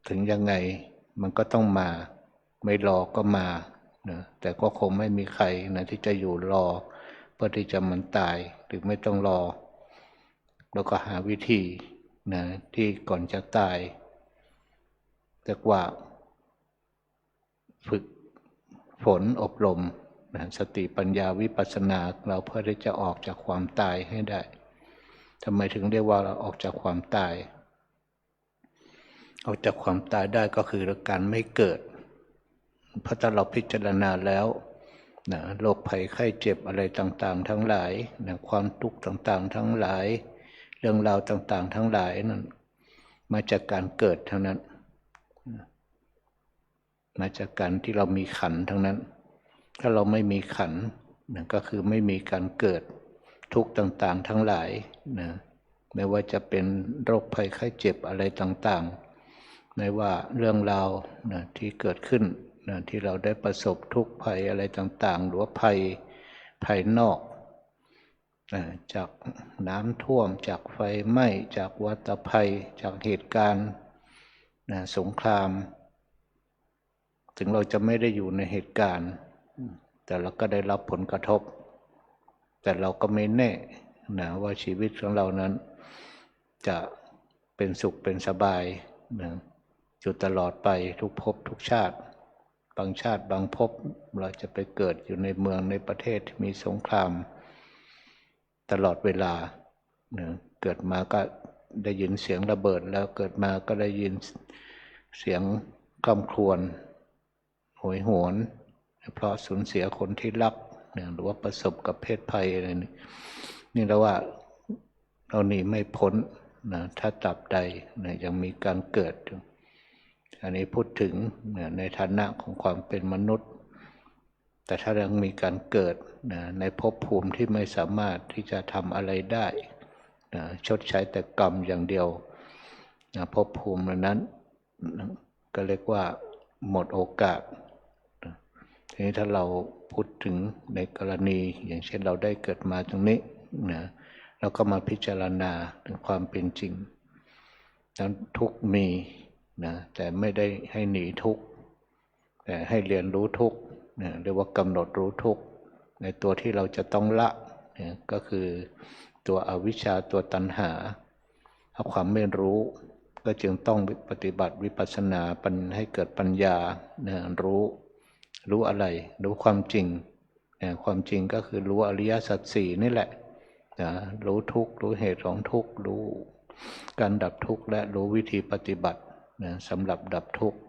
ถึงยังไงมันก็ต้องมาไม่รอก็มานะแต่ก็คงไม่มีใครนะที่จะอยู่รอเพื่อที่จะมันตายหรือไม่ต้องรอเราก็หาวิธีนะที่ก่อนจะตายแต่ว่าฝึกฝนอบรมนะสติปัญญาวิปัสสนาเราเพื่อที่จะออกจากความตายให้ได้ทำไมถึงเรียกว่าเราออกจากความตายออกจากความตายได้ก็คือการไม่เกิดเพราะถ้าเราพิจารณาแล้วนะโรคภัยไข้เจ็บอะไรต่างๆทั้งหลายนะความทุกข์ต่างๆทั้งหลายเรื่องราวต่างๆทั้งหลายนั้นมาจากการเกิดทั้งนั้นมาจากการที่เรามีขันธ์ทั้งนั้นถ้าเราไม่มีขันธ์นะก็คือไม่มีการเกิดทุกข์ต่างๆทั้งหลายนะไม่ว่าจะเป็นโรคภัยไข้เจ็บอะไรต่างๆไม่ว่าเรื่องราวนะที่เกิดขึ้นนะที่เราได้ประสบทุกข์ภัยอะไรต่างๆหรือว่าภัยภายนอกนะจากน้ำท่วมจากไฟไหม้จากวัฏภัยจากเหตุการณ์นะสงครามถึงเราจะไม่ได้อยู่ในเหตุการณ์แต่เราก็ได้รับผลกระทบแต่เราก็ไม่แน่นะว่าชีวิตของเรานั้นจะเป็นสุขเป็นสบายนะอยู่ตลอดไปทุกภพทุกชาติบางชาติบางภพเราจะไปเกิดอยู่ในเมืองในประเทศที่มีสงครามตลอดเวลานะเกิดมาก็ได้ยินเสียงระเบิดแล้วเกิดมาก็ได้ยินเสียงคร่ำครวญโหยหวนเพราะสูญเสียคนที่รักหรือว่าประสบกับเพศภัยอะไรนี่เราว่าเราหนีไม่พ้นนะถ้าตราบใดนะยังมีการเกิดอันนี้พูดถึงนะในฐานะของความเป็นมนุษย์แต่ถ้ายังมีการเกิดนะในภพภูมิที่ไม่สามารถที่จะทำอะไรได้นะชดใช้แต่กรรมอย่างเดียวนะภพภูมินั้นก็เรียกว่าหมดโอกาสทีนี้ถ้าเราพูดถึงในกรณีอย่างเช่นเราได้เกิดมาตรงนี้นะเราก็มาพิจารณาถึงความเป็นจริงนั้นทุกข์มีนะแต่ไม่ได้ให้หนีทุกข์ ให้เรียนรู้ทุกข์เรียกว่ากำหนดรู้ทุกข์ในตัวที่เราจะต้องละก็คือตัวอวิชชาตัวตัณหาเอาความไม่รู้ก็จึงต้องปฏิบัติวิปัสสนาให้เกิดปัญญารู้อะไรรู้ความจริงความจริงก็คือรู้อริยสัจสี่นี่แหละรู้ทุกข์รู้เหตุของทุกข์รู้การดับทุกข์และรู้วิธีปฏิบัติสำหรับดับทุกข์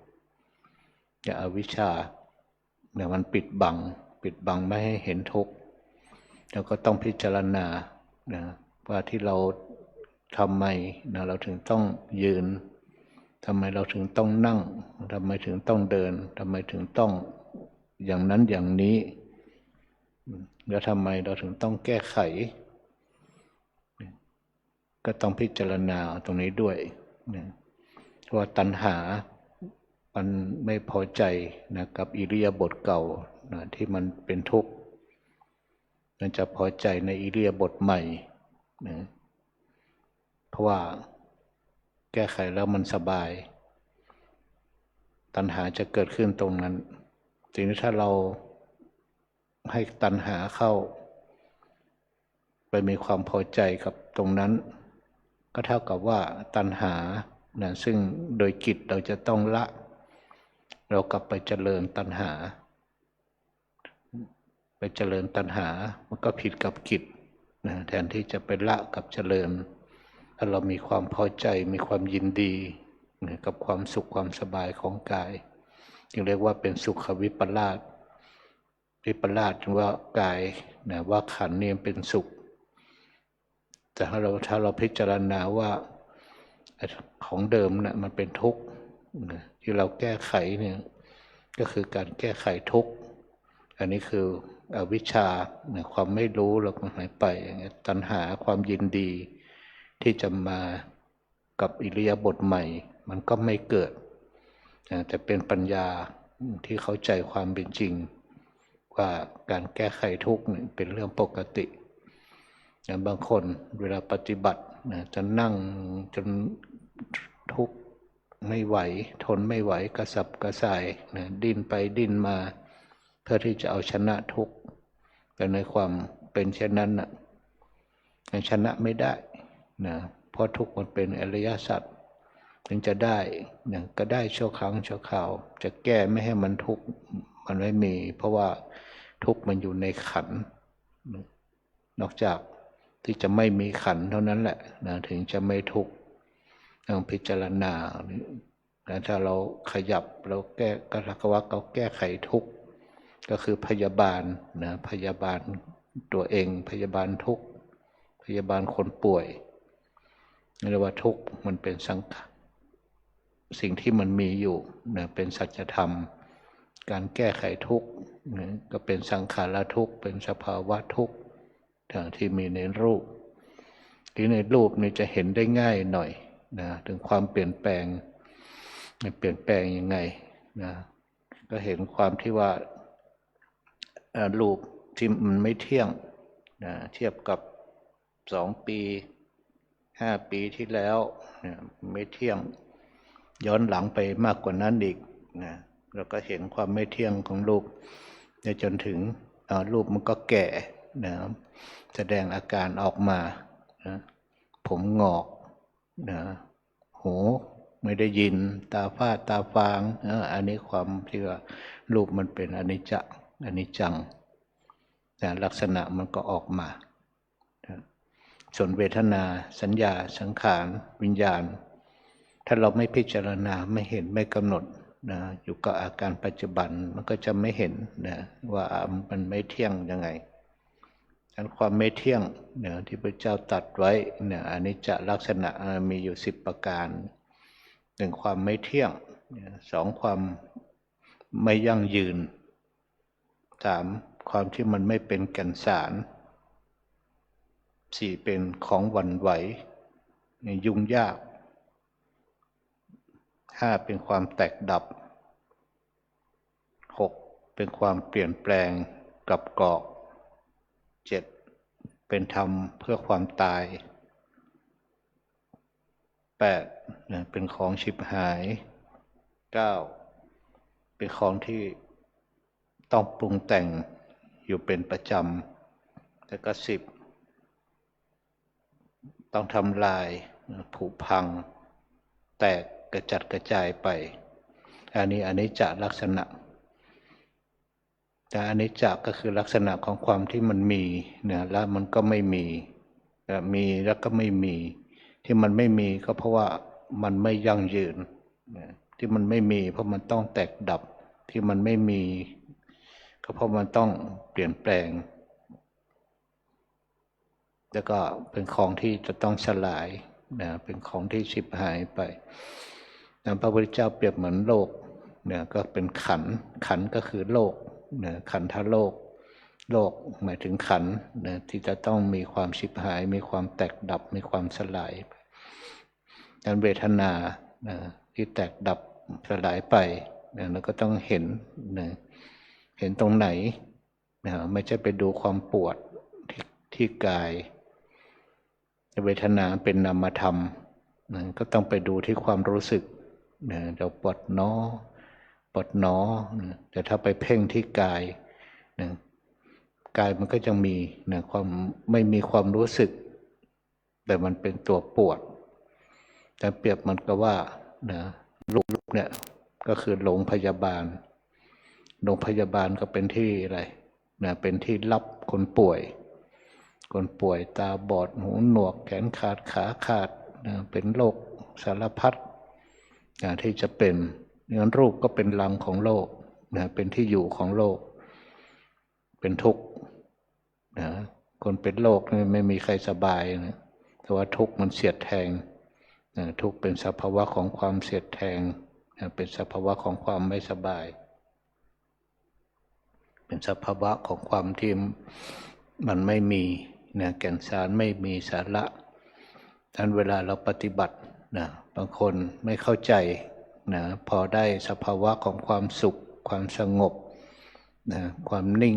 อวิชชามันปิดบังไม่ให้เห็นทุกข์แล้วก็ต้องพิจารณาว่าที่เราทำไมเราถึงต้องยืนทำไมเราถึงต้องนั่งทำไมถึงต้องเดินทำไมถึงต้องอย่างนั้นอย่างนี้แล้วทำไมเราถึงต้องแก้ไขก็ต้องพิจารณาตรงนี้ด้วยว่าตัณหามันไม่พอใจกับอิริยาบถเก่าที่มันเป็นทุกข์มันจะพอใจในอิริยาบถใหม่เพราะว่าแก้ไขแล้วมันสบายตัณหาจะเกิดขึ้นตรงนั้นทีนี้ถ้าเราให้ตัณหาเข้าไปมีความพอใจกับตรงนั้นก็เท่ากับว่าตัณหาซึ่งโดยกิจเราจะต้องละเรากลับไปเจริญตัณหามันก็ผิดกับกิจแทนที่จะไปละกับเจริญถ้าเรามีความพอใจมีความยินดีกับความสุขความสบายของกายจึงเรียกว่าเป็นสุขวิปลาสว่ากายว่าขันธ์นี่เป็นสุขแต่ถ้าเราพิจารณาว่าของเดิมมันเป็นทุกข์ที่เราแก้ไขเนี่ยก็คือการแก้ไขทุกข์อันนี้คืออวิชชาความไม่รู้เราก็หายไปตัณหาความยินดีที่จะมากับอิริยาบถใหม่มันก็ไม่เกิดแต่เป็นปัญญาที่เข้าใจความเป็นจริงว่าการแก้ไขทุกข์เป็นเรื่องปกติบางคนเวลาปฏิบัติจะนั่งจนทุกข์ไม่ไหวทนไม่ไหวกระสับกระส่ายดิ้นไปดิ้นมาเพื่อที่จะเอาชนะทุกข์แต่ในความเป็นเช่นนั้นชนะไม่ได้เพราะทุกข์มันเป็นอริยสัจถึงจะได้ก็ได้ชั่วครั้งชั่วคราวจะแก้ไม่ให้มันทุกข์มันไม่มีเพราะว่าทุกข์มันอยู่ในขันธ์นอกจากที่จะไม่มีขันธ์เท่านั้นแหละถึงจะไม่ทุกข์ต้องพิจารณาแต่ถ้าเราขยับเราแก้ก็เรียกว่าเราแก้ไขทุกข์ก็คือพยาบาลพยาบาลตัวเองพยาบาลทุกข์พยาบาลคนป่วยเรียกว่าทุกข์มันเป็นสิ่งที่มันมีอยู่เป็นสัจธรรมการแก้ไขทุกข์ก็เป็นสังขารทุกข์เป็นสภาวะทุกข์ที่มีในรูปที่ในรูปนี่จะเห็นได้ง่ายหน่อยถึงความเปลี่ยนแปลงยังไงก็เห็นความที่ว่ารูปที่มันไม่เที่ยงเทียบกับ2 ปี5 ปีที่แล้วไม่เที่ยงย้อนหลังไปมากกว่านั้นอีกเราก็เห็นความไม่เที่ยงของรูปจนถึงรูปมันก็แก่แสดงอาการออกมาผมงอกหูไม่ได้ยินตาฝ้าตาฟางอันนี้ความที่ว่ารูปมันเป็นอนิจจังลักษณะมันก็ออกมาส่วนเวทนาสัญญาสังขารวิญญาณถ้าเราไม่พิจารณาไม่เห็นไม่กำหนดอยู่กับอาการปัจจุบันมันก็จะไม่เห็นว่ามันไม่เที่ยงยังไงความไม่เที่ยงที่พระเจ้าตรัสไว้อนิจจลักษณะมีอยู่10 ประการ 1ความไม่เที่ยง2ความไม่ยั่งยืน3ความที่มันไม่เป็นแก่นสาร4เป็นของหวั่นไหวยุ่งยาก5เป็นความแตกดับ6เป็นความเปลี่ยนแปลงกับเกาะ7เป็นธรรมเพื่อความตาย8เป็นของฉิบหาย9 เป็นของที่ต้องปรุงแต่งอยู่เป็นประจำแล้วก็10ต้องทำลายผุพังแตกกระจัดกระจายไปอันนี้อนิจจลักษณะแต่อนิจจก็คือลักษณะของความที่มันมีเนี่ยแล้วมันก็ไม่มีมีแล้วก็ไม่มีที่มันไม่มีก็เพราะว่ามันไม่ยั่งยืนที่มันไม่มีเพราะมันต้องแตกดับที่มันไม่มีก็เพราะมันต้องเปลี่ยนแปลงแล้วก็เป็นของที่จะต้องสลายนะเป็นของที่ฉิบหายไปนะพระพุทธเจ้าเปรียบเหมือนโลกเนี่ยก็เป็นขันธ์ก็คือโลกนะขันธโลกหมายถึงขันธ์นะที่จะต้องมีความฉิบหายมีความแตกดับมีความสลายการเวทนานะที่แตกดับสลายไปนะแล้วก็ต้องเห็นนะเห็นตรงไหนนะไม่ใช่ไปดูความปวดที่กายเวทนาเป็นนามธรรมนะก็ต้องไปดูที่ความรู้สึกนะเราปวดหนอนะแต่ถ้าไปเพ่งที่กายนะกายมันก็จะมีนะความไม่มีความรู้สึกแต่มันเป็นตัวปวดแต่เปรียบมันก็ว่านะรูปเนี่ยก็คือหลงพยาบาลก็เป็นที่อะไรนะเป็นที่รับคนป่วยตาบอดหูหนวกแขนขาดขาขาดนะเป็นโรคสารพัดนะที่จะเป็นงั้นรูปก็เป็นรังของโลกนะเป็นที่อยู่ของโลกเป็นทุกข์นะคนเป็นโรคไม่มีใครสบายนะแต่ว่าทุกข์มันเสียดแทงนะทุกข์เป็นสภาวะของความเสียดแทงนะเป็นสภาวะของความไม่สบายเป็นสภาวะของความที่มันไม่มีนะแก่นสารไม่มีสาระดังนั้นเวลาเราปฏิบัตินะบางคนไม่เข้าใจนะพอได้สภาวะของความสุขความสงบนะความนิ่ง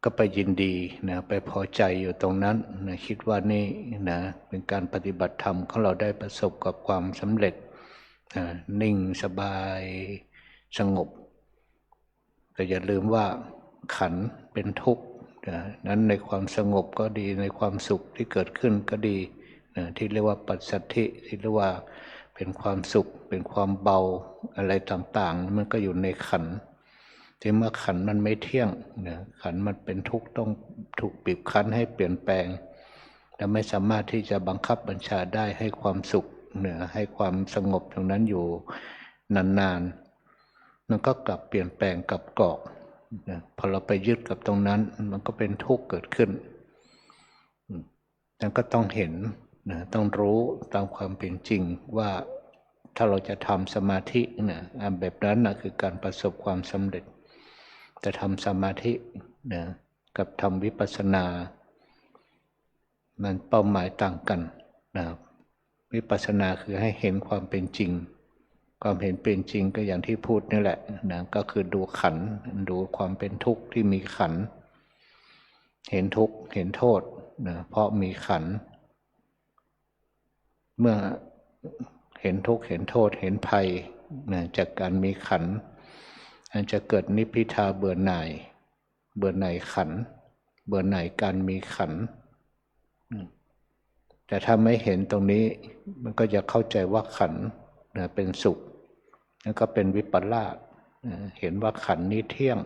ก็ไปยินดีนะไปพอใจอยู่ตรงนั้นนะคิดว่านี่นะเป็นการปฏิบัติธรรมของเราได้ประสบกับความสำเร็จนะนิ่งสบายสงบแต่อย่าลืมว่าขันธ์เป็นทุกข์นั้นในความสงบก็ดีในความสุขที่เกิดขึ้นก็ดีที่เรียกว่าปัสสัทธิที่เรียกว่าเป็นความสุขเป็นความเบาอะไรต่างๆมันก็อยู่ในขันธ์ที่เมื่อขันธ์มันไม่เที่ยงขันธ์มันเป็นทุกข์ต้องถูกบีบคั้นให้เปลี่ยนแปลงและไม่สามารถที่จะบังคับบัญชาได้ให้ความสุขให้ความสงบตรงนั้นอยู่นานๆมันก็กลับเปลี่ยนแปลงกลับกรอกพอเราไปยึดกับตรงนั้นมันก็เป็นทุกข์เกิดขึ้นนั้นก็ต้องเห็นต้องรู้ตามความเป็นจริงว่าถ้าเราจะทำสมาธิแบบนั้นคือการประสบความสำเร็จแต่ทำสมาธิกับทำวิปัสสนามันเป้าหมายต่างกันวิปัสสนาคือให้เห็นความเป็นจริงความเห็นเป็นจริงก็อย่างที่พูดนี่แหละก็คือดูขันธ์ดูความเป็นทุกข์ที่มีขันธ์เห็นทุกข์เห็นโทษเพราะมีขันธ์เมื่อเห็นทุกข์เห็นโทษเห็นภัยจากการมีขันธ์จะเกิดนิพพิทาเบื่อหน่ายขันธ์เบื่อหน่ายการมีขันธ์แต่ถ้าไม่เห็นตรงนี้มันก็จะเข้าใจว่าขันธ์เป็นสุขแล้วก็เป็นวิปลาสเห็นว่าขันธ์นี้เที่ยง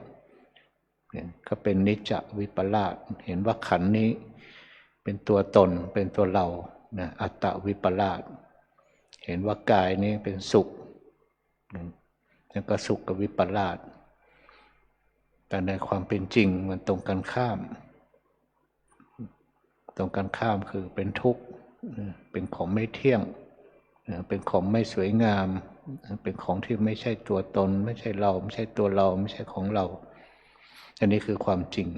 ก็เป็นนิจจวิปลาสเห็นว่าขันธ์นี้เป็นตัวตนเป็นตัวเราอัตตวิปลาสเห็นว่ากายนี้เป็นสุขแล้วก็สุขกับวิปลาสแต่ในความเป็นจริงมันตรงกันข้ามคือเป็นทุกข์เป็นของไม่เที่ยงเป็นของไม่สวยงามเป็นของที่ไม่ใช่ตัวตนไม่ใช่เราไม่ใช่ตัวเราไม่ใช่ของเราอันนี้คือความจริง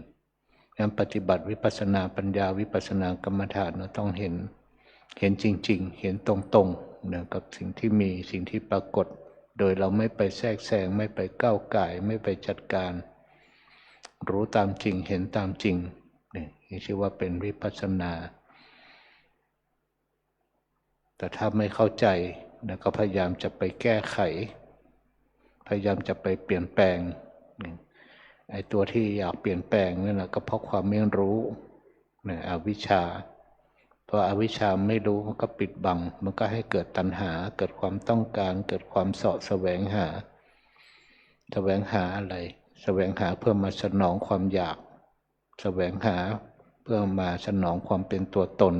การปฏิบัติวิปัสสนาปัญญาวิปัสสนากรรมฐานเราต้องเห็นจริงๆเห็นตรงๆกับสิ่งที่มีสิ่งที่ปรากฏโดยเราไม่ไปแทรกแซงไม่ไปก้าวก่ายไม่ไปจัดการรู้ตามจริงเห็นตามจริงนี่ชื่อว่าเป็นวิปัสสนาแต่ถ้าไม่เข้าใจก็พยายามจะไปแก้ไขพ พยายามจะไปเปลี่ยนแปลงไอ้ตัวที่อยากเปลี่ยนแปลงนั่นแหละก็เพราะความไม่รู้อวิชชาพออวิชชาไม่รู้มันก็ปิดบังมันก็ให้เกิดตัณหาเกิดความต้องการเกิดความเสาะแสวงหาอะไรแสวงหาเพื่อมาสนองความอยากแสวงหาเพื่อมาสนองความเป็นตัวตน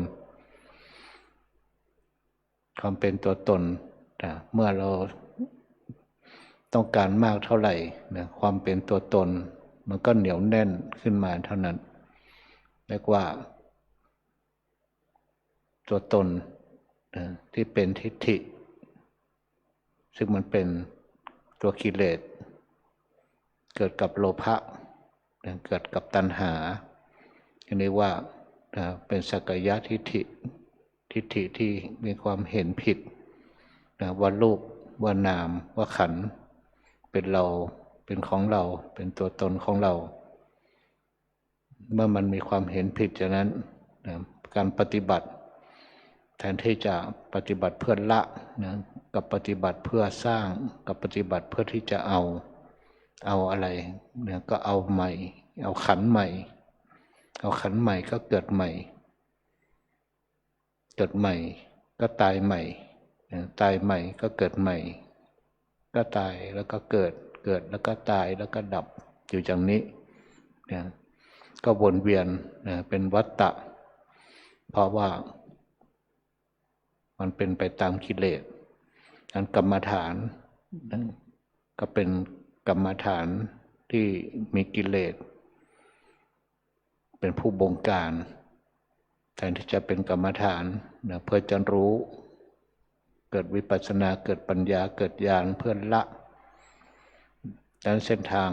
ความเป็นตัวตนเมื่อเราต้องการมากเท่าไหร่ความเป็นตัวตนมันก็เหนียวแน่นขึ้นมาเท่านั้นเรียกว่าตัวตนที่เป็นทิฏฐิซึ่งมันเป็นตัวกิเลสเกิดกับโลภะเกิดกับตัณหาอันนี้ว่าเป็นสักกายทิฏฐิที่มีความเห็นผิดว่ารูปว่านามว่าขันธ์เป็นเราเป็นของเราเป็นตัวตนของเรา เมื่อมันมีความเห็นผิดจากนั้นการปฏิบัติแทนที่จะปฏิบัติเพื่อละกับปฏิบัติเพื่อสร้างกับปฏิบัติเพื่อที่จะเอาอะไรก็เอาใหม่เอาขันธ์ใหม่ก็เกิดใหม่ก็ตายใหม่ตายใหม่ก็เกิดใหม่ก็ตายแล้วก็เกิดแล้วก็ตายแล้วก็ดับอยู่อย่างนี้ก็วนเวียนเป็นวัฏฏะเพราะว่ามันเป็นไปตามกิเลสอันกรรมฐานก็เป็นกรรมฐานที่มีกิเลสเป็นผู้บงการแทนที่จะเป็นกรรมฐานเพื่อจะรู้เกิดวิปัสสนาเกิดปัญญาเกิดญาณเพื่อละดังนั้นเส้นทาง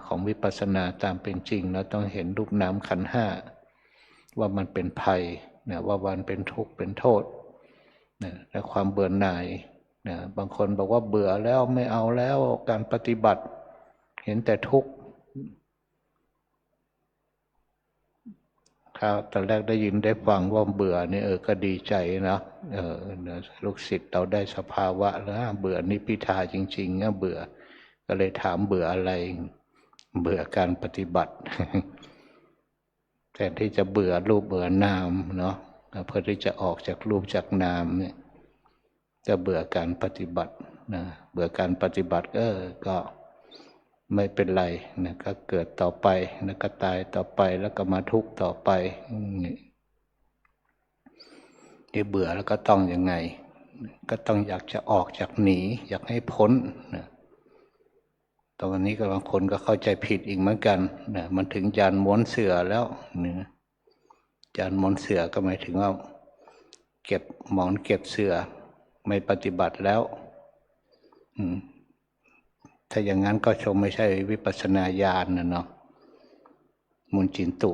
ของวิปัสสนาตามเป็นจริงเราต้องเห็นรูปนามขันธ์ห้าว่ามันเป็นภัยว่ามันเป็นทุกข์เป็นโทษและความเบื่อหน่ายบางคนบอกว่าเบื่อแล้วไม่เอาแล้วการปฏิบัติเห็นแต่ทุกข์ครับตอนแรกได้ยินได้ฟังว่าเบื่อนี่ก็ดีใจนะลูกศิษย์เราได้สภาวะแล้วเบื่อนิพพิทาจริงๆเบื่อก็เลยถามเบื่ออะไรเบื่อการปฏิบัติแทนที่จะเบื่อรูปเบื่อนามเนาะเพื่อที่จะออกจากรูปจากนามเนี่ยจะเบื่อการปฏิบัติเบื่อการปฏิบัติก็ไม่เป็นไรก็เกิดต่อไปก็ตายต่อไปแล้วก็มาทุกข์ต่อไปที่เบื่อแล้วก็ต้องยังไงก็ต้องอยากจะออกจากหนีอยากให้พ้นตอนนี้ก็บางคนก็เข้าใจผิดอีกเหมือนกันมันถึงจานม้วนเสือแล้วจานม้วนเสือก็หมายถึงว่าเก็บหมอนเก็บเสือไม่ปฏิบัติแล้วถ้าอย่างนั้นก็ชมไม่ใช่วิปัสสนาญาณเนาะมุนจินตุ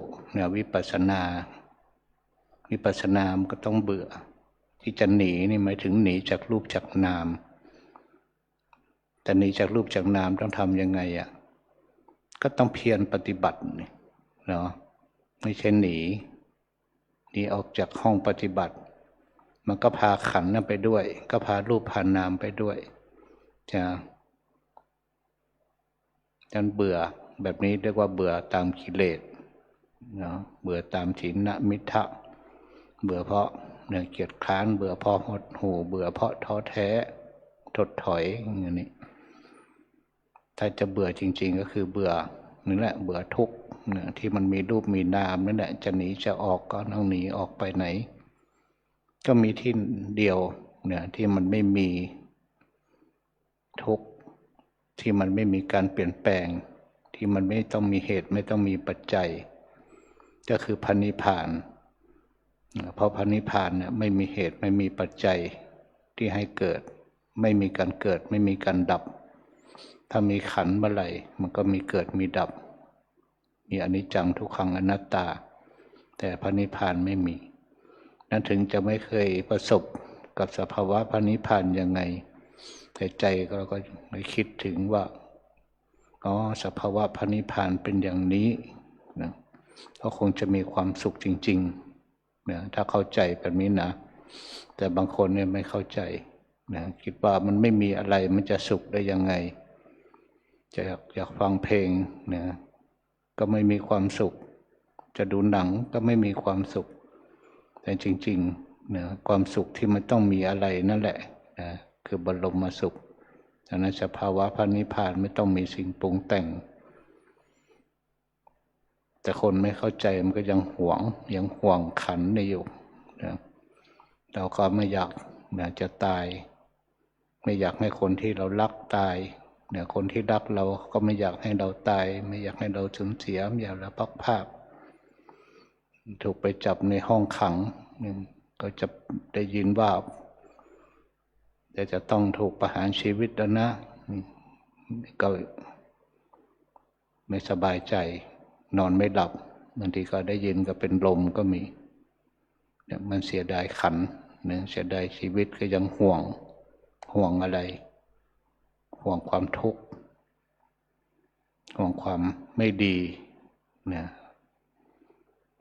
วิปัสสนามันก็ต้องเบื่อที่จะหนีนี่หมายถึงหนีจากรูปจากนามแต่หนีจากรูปจากนามต้องทำยังไงก็ต้องเพียรปฏิบัติเนาะไม่ใช่หนีออกจากห้องปฏิบัติมันก็พาขันธ์นั้นไปด้วยก็พารูปพานามไปด้วยจะเบื่อแบบนี้เรียกว่าเบื่อตามกิเลสเนาะเบื่อตามถีนมิทธะเบื่อเพราะเกียจคร้านเบื่อเพราะหดหู่เบื่อเพราะท้อแท้ถดถอยอย่างนี้ถ้าจะเบื่อจริงๆก็คือเบื่อนี่แหละเบื่อทุกข์ที่มันมีรูปมีนามนั่นแหละจะหนีจะออกก็ต้องหนีออกไปไหนก็มีที่เดียวที่มันไม่มีทุกข์ที่มันไม่มีการเปลี่ยนแปลงที่มันไม่ต้องมีเหตุไม่ต้องมีปัจจัยก็คือพระนิพพานเพราะพระนิพพานไม่มีเหตุไม่มีปัจจัยที่ให้เกิดไม่มีการเกิดไม่มีการดับถ้ามีขันธ์เมื่อไหร่มันก็มีเกิดมีดับมีอนิจจังทุกขังอนัตตาแต่พระนิพพานไม่มีนั้นถึงจะไม่เคยประสบกับสภาวะพระนิพพานยังไงแต่ใจเราก็ไม่คิดถึงว่าสภาวะพระนิพพานเป็นอย่างนี้ก็คงจะมีความสุขจริงๆถ้าเข้าใจแบบนี้นะแต่บางคนเนี่ยไม่เข้าใจคิดว่ามันไม่มีอะไรมันจะสุขได้ยังไง อยากฟังเพลงเนี่ยก็ไม่มีความสุขจะดูหนังก็ไม่มีความสุขแต่จริงๆเนี่ยความสุขที่มันต้องมีอะไรนั่นแหละนะคือบรมสุขดังนั้นสภาวะพระนิพพานไม่ต้องมีสิ่งปรุงแต่งแต่คนไม่เข้าใจมันก็ยังห่วงขันในอยู่นะเราก็ไม่อยากจะตายไม่อยากให้คนที่เรารักตายเนี่ยคนที่รักเราก็ไม่อยากให้เราตายไม่อยากให้เราสูญเสียไม่อยากเราพักภาคถูกไปจับในห้องขังก็จะได้ยินว่าจะต้องถูกประหารชีวิตแล้วนะก็ไม่สบายใจนอนไม่หลับบางทีก็ได้ยินก็เป็นลมก็มีเนี่ยมันเสียดายขันเนี่ยเสียดายชีวิตก็ยังห่วงอะไรห่วงความทุกข์ห่วงความไม่ดีเนี่ย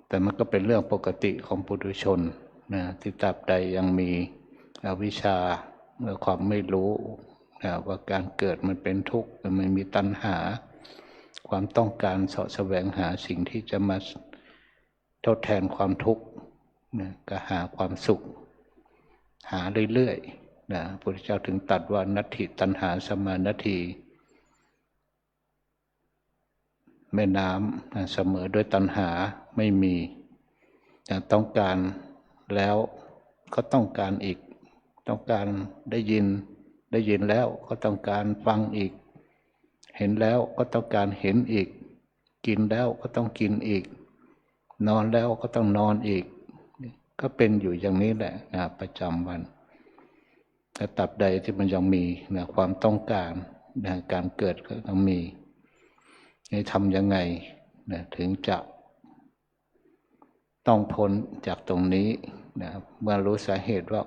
แต่มันก็เป็นเรื่องปกติของปุถุชนนะที่ตราบใดยังมีอวิชชาความไม่รู้นะว่าการเกิดมันเป็นทุกข์มันมีตัณหาความต้องการเสาะแสวงหาสิ่งที่จะมาทดแทนความทุกข์นะก็หาความสุขหาเรื่อยๆนะพระพุทธเจ้าถึงตรัสว่านัตถิตัณหาสมานัตถิแม่น้ำเสมอด้วยตัณหาไม่มีต้องการแล้วก็ต้องการอีกต้องการได้ยินแล้วก็ต้องการฟังอีกเห็นแล้วก็ต้องการเห็นอีกกินแล้วก็ต้องกินอีกนอนแล้วก็ต้องนอนอีกก็เป็นอยู่อย่างนี้แหละนะประจำวันแต่ตราบใดที่มันยังมีนะความต้องการนะการเกิดก็ต้องมีให้ทำยังไงนะถึงจะต้องพ้นจากตรงนี้นะเมื่อรู้สาเหตุว่า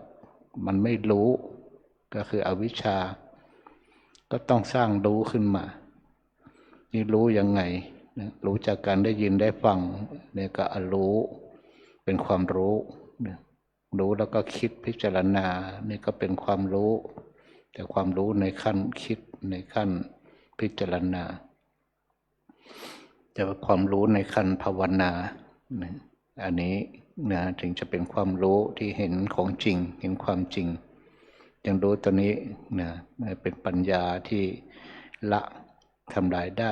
มันไม่รู้ก็คืออวิชชาก็ต้องสร้างรู้ขึ้นมานี่รู้ยังไงนะรู้จากการได้ยินได้ฟังเนี่ยก็รู้เป็นความรู้นะรู้แล้วก็คิดพิจารณานี่ก็เป็นความรู้แต่ความรู้ในขั้นคิดในขั้นพิจารณาจะเป็นความรู้ในขั้นภาวนานะอันนี้นะถึงจะเป็นความรู้ที่เห็นของจริงเห็นความจริงยังรู้ตัวนี้นะเป็นปัญญาที่ละทำลายได้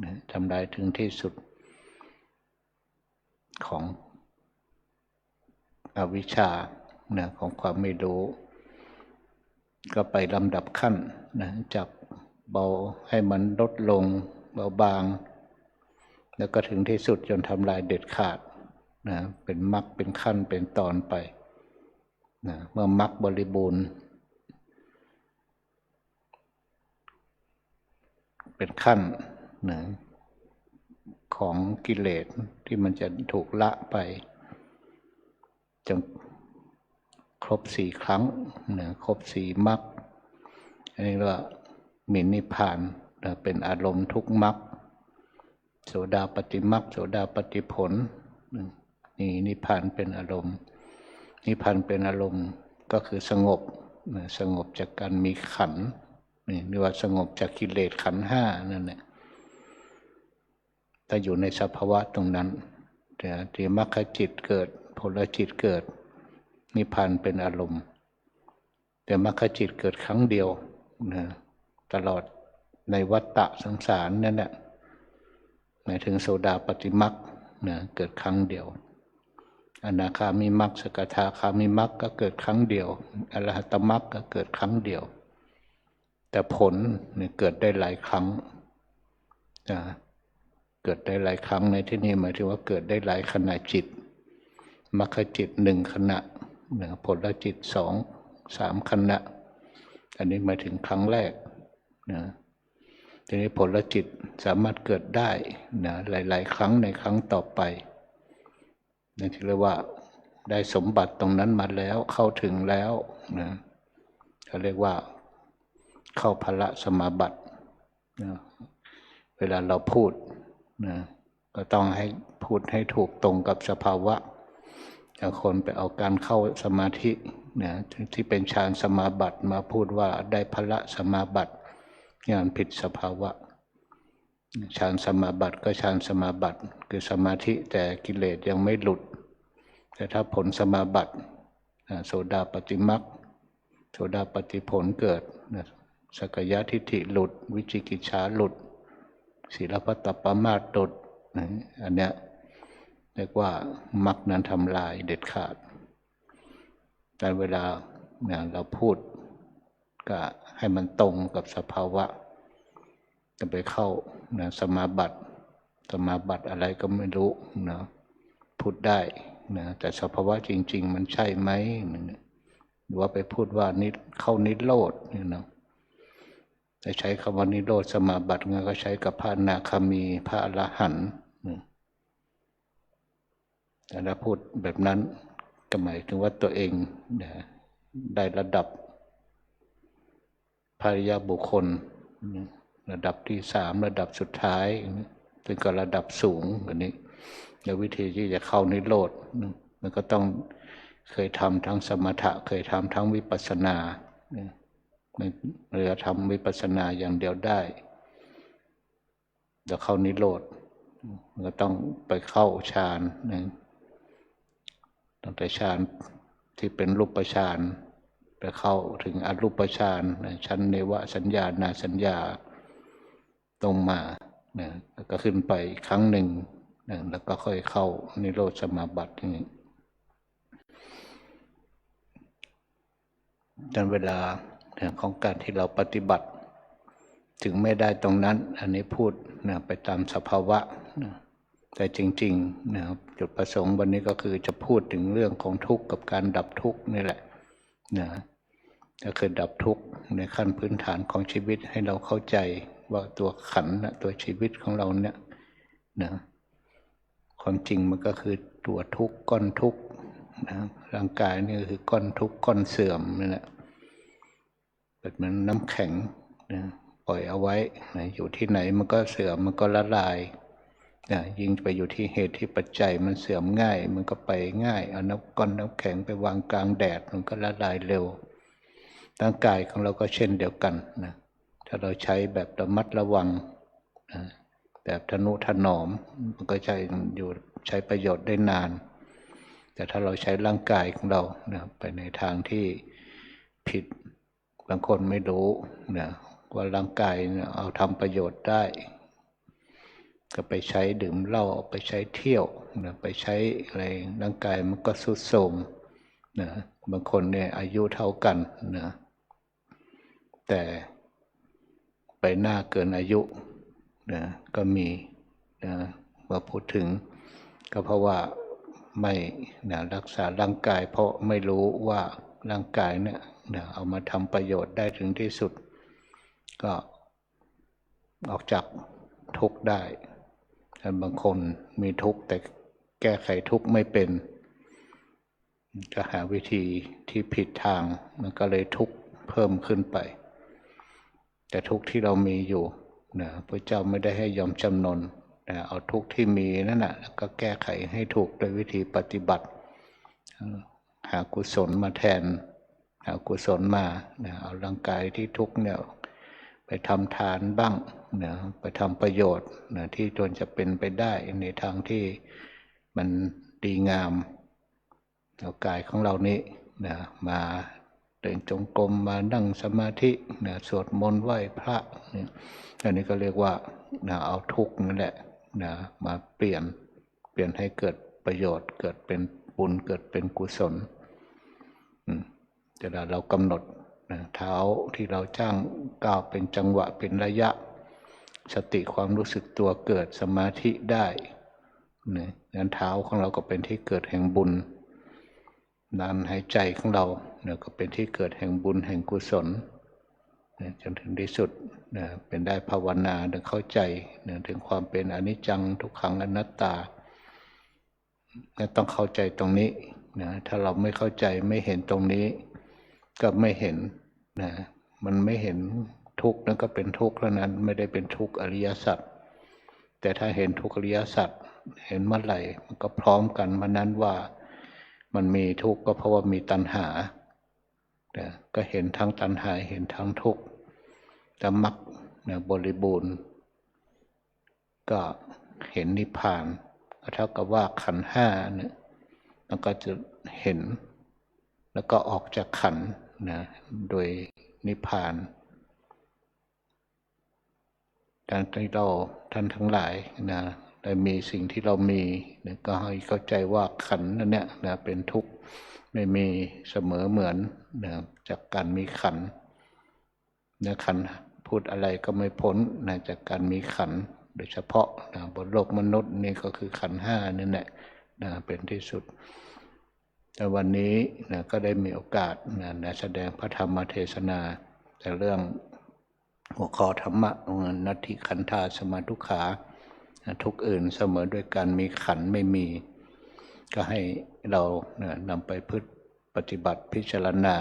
นะทำลายถึงที่สุดของอวิชชานะของความไม่รู้ก็ไปลำดับขั้นนะจากเบาให้มันลดลงเบาบางแล้วก็ถึงที่สุดจนทำลายเด็ดขาดนะเป็นมรรคเป็นขั้นเป็นตอนไปนะเมื่อมรรคบริบูรณ์เป็นขั้นนะของกิเลสที่มันจะถูกละไปจนครบ4 ครั้งนะครบ4 มรรคอันนี้ว่ามีนิพพานนะเป็นอารมณ์ทุกมรรคโสดาปัตติมรรคโสดาปัตติผลนี่นิพพานเป็นอารมณ์นิพพานเป็นอารมณ์ก็คือสงบสงบจากการมีขันธ์นี่เรียกว่าสงบจากกิเลสขันธ์5นั่นแหละถ้าอยู่ในสภาวะตรงนั้นแต่ที่มรรคจิตเกิดผลจิตเกิดนิพพานเป็นอารมณ์แต่มรรคจิตเกิดครั้งเดียวนะตลอดในวัฏฏะสงสารนั่นแหละหมายถึงโสดาปัตติมรรคนะเกิดครั้งเดียวอนาคามิมรรคสกทาคามิมรรคก็เกิดครั้งเดียวอรหัตมรรคก็เกิดครั้งเดียวแต่ผลเนี่ยเกิดได้หลายครั้งนะเกิดได้หลายครั้งในที่นี้หมายถึงว่าเกิดได้หลายขณะจิตมรรคจิต1 ขณะผลจิต2-3 ขณะอันนี้หมายถึงครั้งแรกนะทีนี้ผลจิตสามารถเกิดได้นะหลายๆครั้งในครั้งต่อไปนั่นที่เรียกว่าได้สมบัติตรงนั้นมาแล้วเข้าถึงแล้วนะเขาเรียกว่าเข้าพละสมาบัตินะเวลาเราพูดนะก็ต้องให้พูดให้ถูกตรงกับสภาวะคนไปเอาการเข้าสมาธินะที่เป็นฌานสมาบัติมาพูดว่าได้พละสมาบัติ งานผิดสภาวะฌานสมาบัติก็ฌานสมาบัติคือสมาธิแต่กิเลสยังไม่หลุดแต่ถ้าผลสมาบัติโสดาปัตติมรรคโสดาปัตติผลเกิดสักกายทิฏฐิหลุดวิจิกิจฉาหลุดศีลพัตตปมาสหลุดอันเนี้ยเรียกว่ามรรคนั้นทำลายเด็ดขาดแต่เวลาเราพูดก็ให้มันตรงกับสภาวะจะไปเข้าสมาบัติอะไรก็ไม่รู้นะพูดได้นะแต่สภาวะจริงๆมันใช่ไหมหรือว่าไปพูดว่านิเข้านิโรธนะแต่ใช้คำว่านิโรธสมาบัติก็ใช้กับพระอนาคามีพระอรหันต์แต่ถ้าพูดแบบนั้นก็หมายถึงว่าตัวเองได้ระดับพระอริยบุคคลระดับที่3ระดับสุดท้ายถึงกับระดับสูงแบบนี้แล้ววิธีที่จะเข้านิโรธมันก็ต้องเคยทำทั้งสมถะเคยทำทั้งวิปัสสนาเราทำวิปัสสนาอย่างเดียวได้จะเข้านิโรธมันก็ต้องไปเข้าฌานตั้งแต่ฌานที่เป็นรูปฌานไปเข้าถึงอรูปฌานชั้นเนวสัญญานาสัญญาตรงมาแล้วก็ขึ้นไปครั้งหนึ่งแล้วก็ค่อยเข้านิโรธสมาบัตินี้จนเวลาของการที่เราปฏิบัติถึงไม่ได้ตรงนั้นอันนี้พูดไปตามสภาวะแต่จริงๆจุดประสงค์วันนี้ก็คือจะพูดถึงเรื่องของทุกข์กับการดับทุกข์นี่แหละก็คือดับทุกข์ในขั้นพื้นฐานของชีวิตให้เราเข้าใจว่าตัวขันธ์ตัวชีวิตของเราเนี่ยความจริงมันก็คือตัวทุกข์ก้อนทุกข์ร่างกายนี่คือก้อนทุกข์ก้อนเสื่อมนี่แหละเป็นเหมือนน้ำแข็งปล่อยเอาไว้อยู่ที่ไหนมันก็เสื่อมมันก็ละลายยิ่งไปอยู่ที่เหตุที่ปัจจัยมันเสื่อมง่ายมันก็ไปง่ายเอาก้อนน้ำแข็งไปวางกลางแดดมันก็ละลายเร็วร่างกายของเราก็เช่นเดียวกันถ้าเราใช้แบบระมัดระวังแบบทนุถนอมมันก็ใช้ประโยชน์ได้นานแต่ถ้าเราใช้ร่างกายของเราไปในทางที่ผิดบางคนไม่รู้ว่าร่างกายเอาทำประโยชน์ได้ก็ไปใช้ดื่มเหล้าไปใช้เที่ยวไปใช้อะไรร่างกายมันก็ทรุดโทรมบางคนเนี่ยอายุเท่ากันแต่ไปหน้าเกินอายุก็มีว่าพูดถึงก็เพราะว่าไม่รักษาร่างกายเพราะไม่รู้ว่าร่างกายเนี่ยเอามาทำประโยชน์ได้ถึงที่สุดก็ออกจากทุกข์ได้บางคนมีทุกข์แต่แก้ไขทุกข์ไม่เป็นจะหาวิธีที่ผิดทางมันก็เลยทุกข์เพิ่มขึ้นไปแต่ทุกข์ที่เรามีอยู่พระเจ้าไม่ได้ให้ยอมจำนนเอาทุกข์ที่มีนั่นน่ะแล้วก็แก้ไขให้ถูกโดยวิธีปฏิบัติหากุศลมาแทนหากุศลมาเอาร่างกายที่ทุกข์เนี่ยไปทำทานบ้างไปทำประโยชน์ที่จนจะเป็นไปได้ในทางที่มันดีงามเอากายของเรานี้มาเดินจงกรมมานั่งสมาธิสวดมนต์ไหว้พระอันนี้ก็เรียกว่าเอาทุกข์นั่นแหละมาเปลี่ยนให้เกิดประโยชน์เกิดเป็นบุญเกิดเป็นกุศลแต่เรากำหนดเท้าที่เราจ้างก้าวเป็นจังหวะเป็นระยะสติความรู้สึกตัวเกิดสมาธิได้งั้นเท้าของเราก็เป็นที่เกิดแห่งบุญการหายใจของเราก็เป็นที่เกิดแห่งบุญแห่งกุศลจนถึงที่สุดเป็นได้ภาวนาถึงเข้าใจถึงความเป็นอนิจจังทุกขังอนัตตาต้องเข้าใจตรงนี้ถ้าเราไม่เข้าใจไม่เห็นตรงนี้ก็ไม่เห็นมันไม่เห็นทุกข์นั่นก็เป็นทุกข์แล้วนั้นไม่ได้เป็นทุกข์อริยสัจแต่ถ้าเห็นทุกข์อริยสัจเห็นเมื่อไหร่มันก็พร้อมกันมานั้นว่ามันมีทุกข์ก็เพราะว่ามีตัณหาก็เห็นทั้งตัณหาเห็นทั้งทุกข์แต่มรรค นะบริบูรณ์ก็เห็นนิพพานก็เท่ากับว่าขันธ์ห้าเนี่ยมันก็จะเห็นแล้วก็ออกจากขันธ์นะโดยนิพพานการที่เราท่านทั้งหลายนะได้มีสิ่งที่เรามีนะก็ให้เข้าใจว่าขันธ์นั่นเนี่ยนะเป็นทุกข์ไม่มีเสมอเหมือนนะจากการมีขันธ์นะขันธ์พูดอะไรก็ไม่พ้นนะจากการมีขันธ์โดยเฉพาะนะบนโลกมนุษย์นี่ก็คือขันธ์ห้านี่แหละนะเป็นที่สุดแต่วันนี้นะก็ได้มีโอกาสนะแสดงพระธรรมเทศนาแต่เรื่องหัวข้อธรรมะนัตถิขันธาสมาทุกขาทุกอื่นเสมอด้วยการมีขันธ์ไม่มีก็ให้เรานำไปปฏิบัติพิจารณา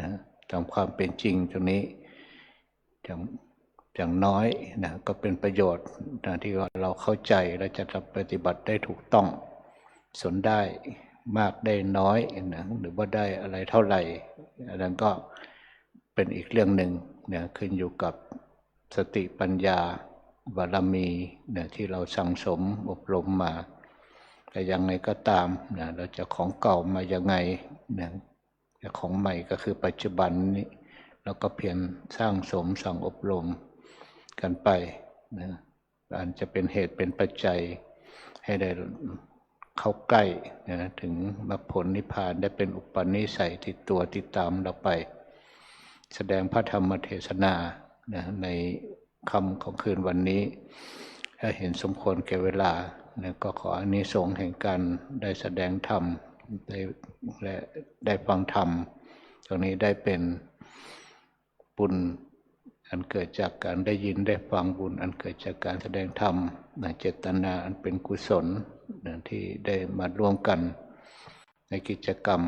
นะตามความเป็นจริงตรงนี้อย่างน้อยนะก็เป็นประโยชน์นะที่เราเข้าใจและจะปฏิบัติได้ถูกต้องสนได้มากได้น้อยนะหรือว่าได้อะไรเท่าไหร่อันนั้นก็เป็นอีกเรื่องหนึ่งนะขึ้นอยู่กับสติปัญญาบารมีนะที่เราสั่งสมอบรมมาแต่ยังไงก็ตามนะเราจะของเก่ามายังไงนะแต่ของใหม่ก็คือปัจจุบันนี้เราก็เพียรสร้างสมสั่งอบรมกันไปนะอาจจะเป็นเหตุเป็นปัจจัยให้ได้เข้าใกล้นะถึงมรรคผลนิพพานได้เป็นอุปนิสัยติดตัวติดตามเราไปแสดงพระธรรมเทศนานะในคำของคืนวันนี้ถ้าเห็นสมควรแก่เวลานะก็ขออานิสงส์แห่งการได้แสดงธรรมและได้ฟังธรรมตรงนี้ได้เป็นบุญอันเกิดจากการได้ยินได้ฟังบุญอันเกิดจากการแสดงธรรมเจตนาอันเป็นกุศลที่ได้มาร่วมกันในกิจกรรม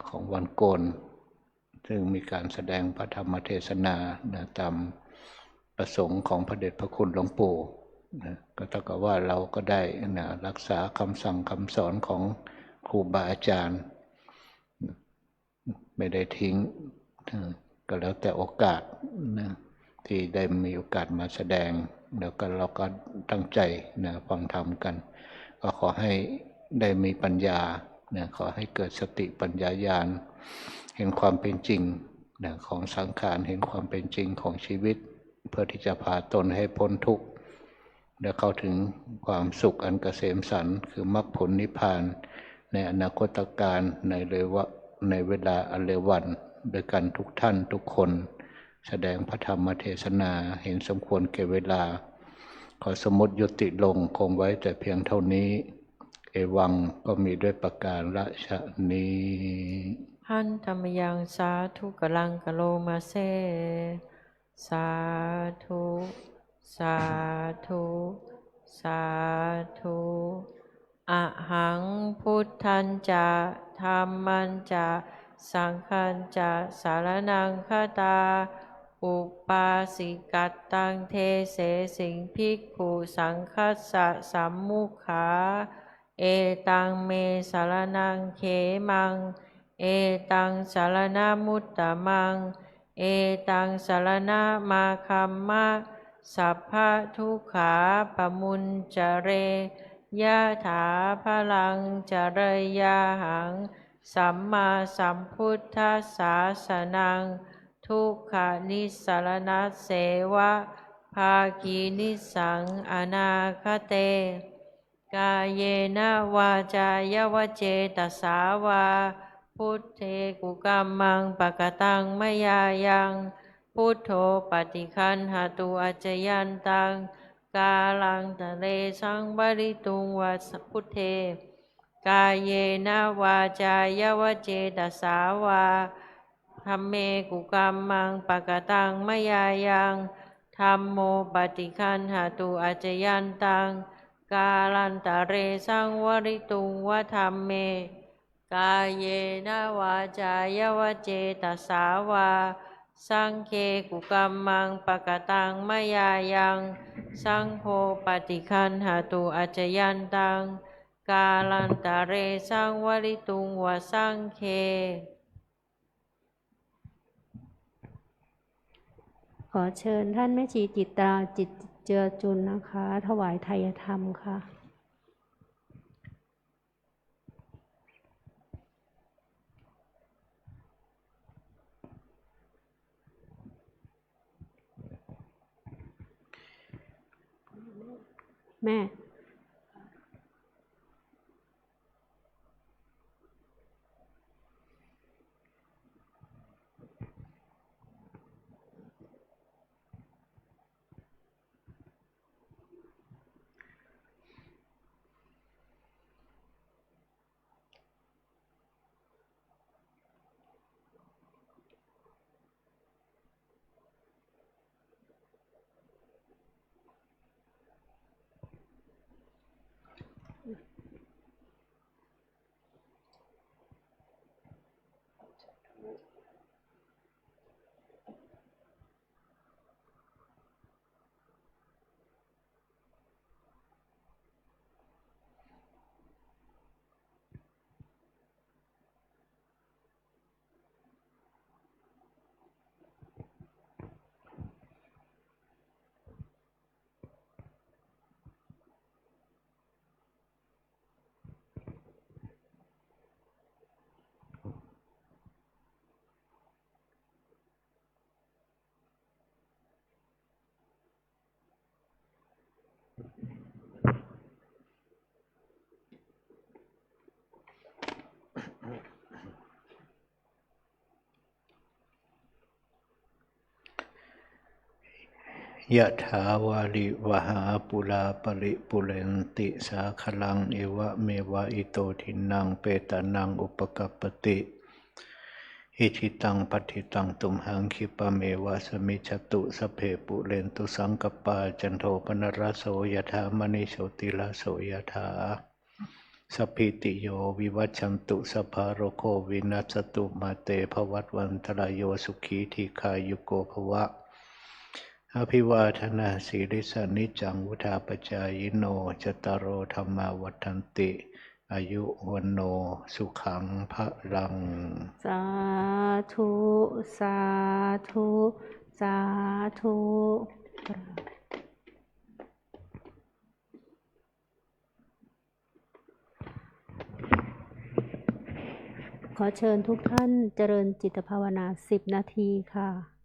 ของวันโกนซึ่งมีการแสดงพระธรรมเทศนาตามประสงค์ของพระเดชพระคุณหลวงปู่ก็เท่ากับว่าเราก็ได้รักษาคำสั่งคำสอนของครูบาอาจารย์ไม่ได้ทิ้งก็แล้วแต่โอกาสที่ได้มีโอกาสมาแสดงแล้วก็เราก็ตั้งใจฟังธรรมกันก็ขอให้ได้มีปัญญาขอให้เกิดสติปัญญาญาณเห็นความเป็นจริงของสังขารเห็นความเป็นจริงของชีวิตเพื่อที่จะพาตนให้พ้นทุกข์และเข้าถึงความสุขอันเกษมสันต์คือมรรคผลนิพพานในอนาคตการในเวลาอันเร็ววันโดยกันทุกท่านทุกคนแสดงพระธรรมเทศนาเห็นสมควรแก่เวลาขอสมมุติยุติลงคงไว้แต่เพียงเท่านี้เอวังก็มีด้วยประการฉะนี้หันธรรมยังสาธุกลังกะโลมาเซสาธุสาธุสาธุอะหังพุทธันจะธัมมัญจะสังฆัญจะสารนังคตาอุปาสิกัตตังเทเสสิงภิกขุสังคัสสะสัมมุขาเอตังเมสารนังเขมังเอตังสารนามุตตมังเอตังสารนามาคัมมะสัพพะทุกขาปมุญจเรยะถาพลังจเรยาหังสัมมาสัมพุทธัสสะสนังทุกขานิสรณะเสวะภาคีนิสังอนาคเตกายเยนะวาจายวเจตสาวาพุทเทกุกัมมังปะกตังมยายังพุทโธปฏิคันหตุอัจจยันตังกาลังทะเลสังบริตุงวัสพุทเทกายเยนะวาจายวเจตสาวาธัมเมกุกัมมังปะกตังมยายังธัมโมปฏิคันหตุอัจจยันตังกาลันตะเรสังวริตุงวะธัมเมกายเยนะวาจายวเจตสาวาสังเคกุกัมมังปะกตังมยายังสังโฆปฏิคันหตุอัจจยันตังกาลันตะเรสังวริตุงวะสังเค ขอเชิญท่านแม่ชีจิตตราจิตเจือจุนนะคะ ถวายไทยธรรมค่ะ แม่ ยะถาวาริวหาปุราปริปุเรนติสาคลังเอวะเมวะอิโตทินังเปตานังอุปกัปปติอิทิตังปัฏฐิตังตุมหังคิปะเมวะสมิจฉตุสพเพปุเรนตุสังกปาจันโทปนรสโสยถามณิโชติลาโสยถาสัพพิติโยวิวัชชันตุสัพพะโรโควินัสตุมาเตภวัตวันตรายโยสุขีทีขายุโกภวะอภิวาทนาสีริสานิจังวุธาปจายโนจตารโอธรรมาวัฏันติอายุวันโนสุขังพะลัง สาธุ สาธุ สาธุ ขอเชิญทุกท่านเจริญจิตภาวนา10 นาทีค่ะ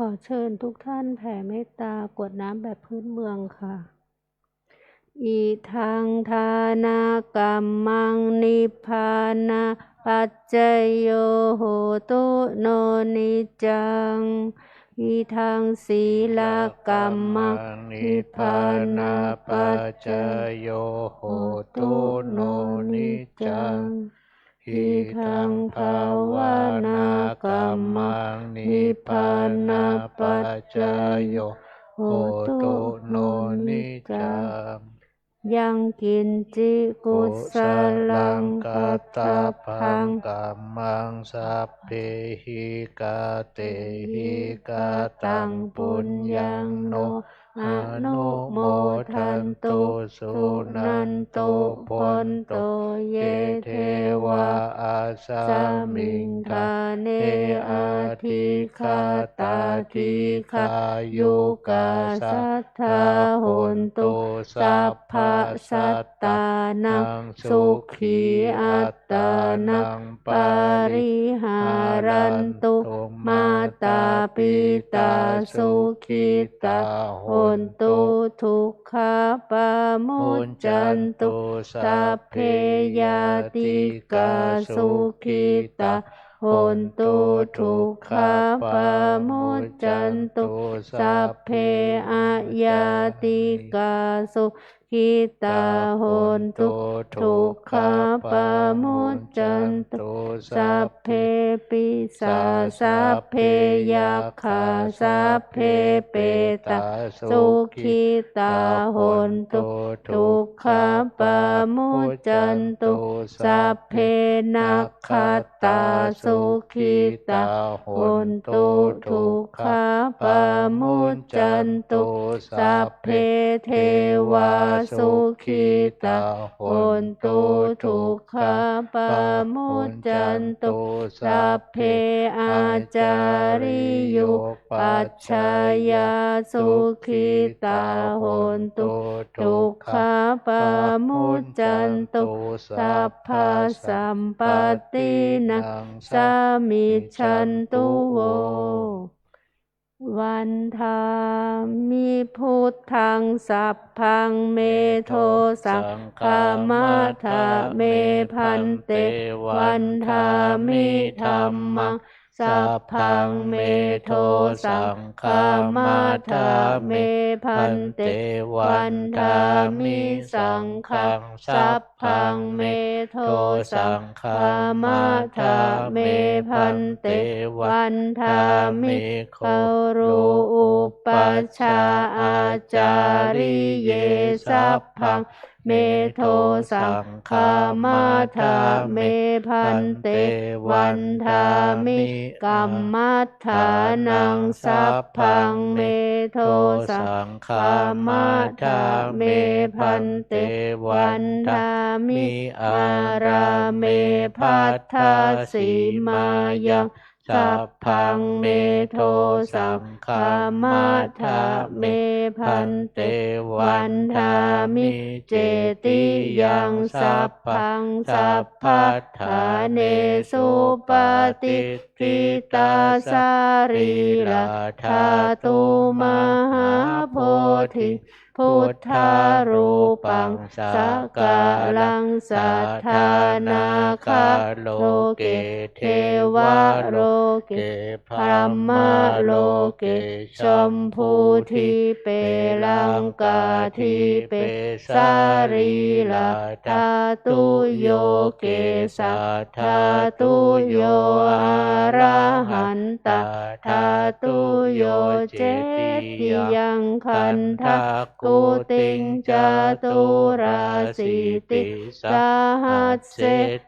ขอเชิญทุกท่านแผ่เมตตากรวดน้ำแบบพื้นเมืองค่ะ อิทังทานากรรมังนิพพานาปัจจโยโหตุโนนิจัง อิทังศีลกรรมังนิพพานาปัจจโยโหตุโนนิจัง อิทังภาวานากรรมังนิพพานาปัจจโยโหตุโนนิจัง ยังกินจิกุสลังกัตถพังกัมมังสัพเพหิกาเตหิกาตังปุญญังโนอนุโมทันตุสุนันตุพนโตเยเทวาอาสามิงคาเนอาทิคาตาทิคายุกาสัทธาโหนตุสัพพะสัตตานังสุขีอัตตานังปาริหารันตุมาตาปิตาสุขิตาโหนตุทุกขาปามุจจันตุสัพเพยาติกาสุขิตาโหนตุทุกขาปามุจจันตุสัพเพอะยาติกาสุขิตาโหนตุทุกขาปามุจจันตุสัพเพปิสาสัพเพยัคขาสัพเพเปตาสุขิตาโหนตุทุกขาปามุจจันตุสัพเพนัคขตาสุขิตาโหนตุทุกขาปามุจจันตุสัพเพเทวาสุขิตาโหนตุทุกขาปามุจจันตุสัพเพอาจาริยุปัชฌายาสุขิตาโหนตุทุกขาปามุจจันตุสัพพสัมปตินังสามิชันตุโววันธามิพุทธังสัพพังเมโทสังฆามาทาเมพันเตวันธามิธัมมังสัพพังเมโทสังฆามาทาเมพันเตวันธามิสังฆังสัพพังเมโทสังฆามาทาเมพันเตวันธามิคารุอุปัชฌาย์อาจาริเยสัพพังเมโทสังฆามาทาเมพันเตวันธามิกัมมัฏฐานังสัพพังเมโทสังฆามาทาเมพันเตวันธามิอาราเมภัทธาสีมายังสัพพังเมโทสังฆามาทาเมพันเตวันธามิเจติยังสัพพังสัพพัทธาเนสุปฏิทิตาสารีลาธาตุมหาโพธิพุทธารูปังสักกาลังสัทธานาคาโลเกเทวะโลเกพรหมโลเกชมพูทิเปลังกาทิเปสารีลาธาตุโยเกสัทธาตุโยอะระหันตาธาตุโยเจติยังคันทะกุติงจตุราสิติสหัสเส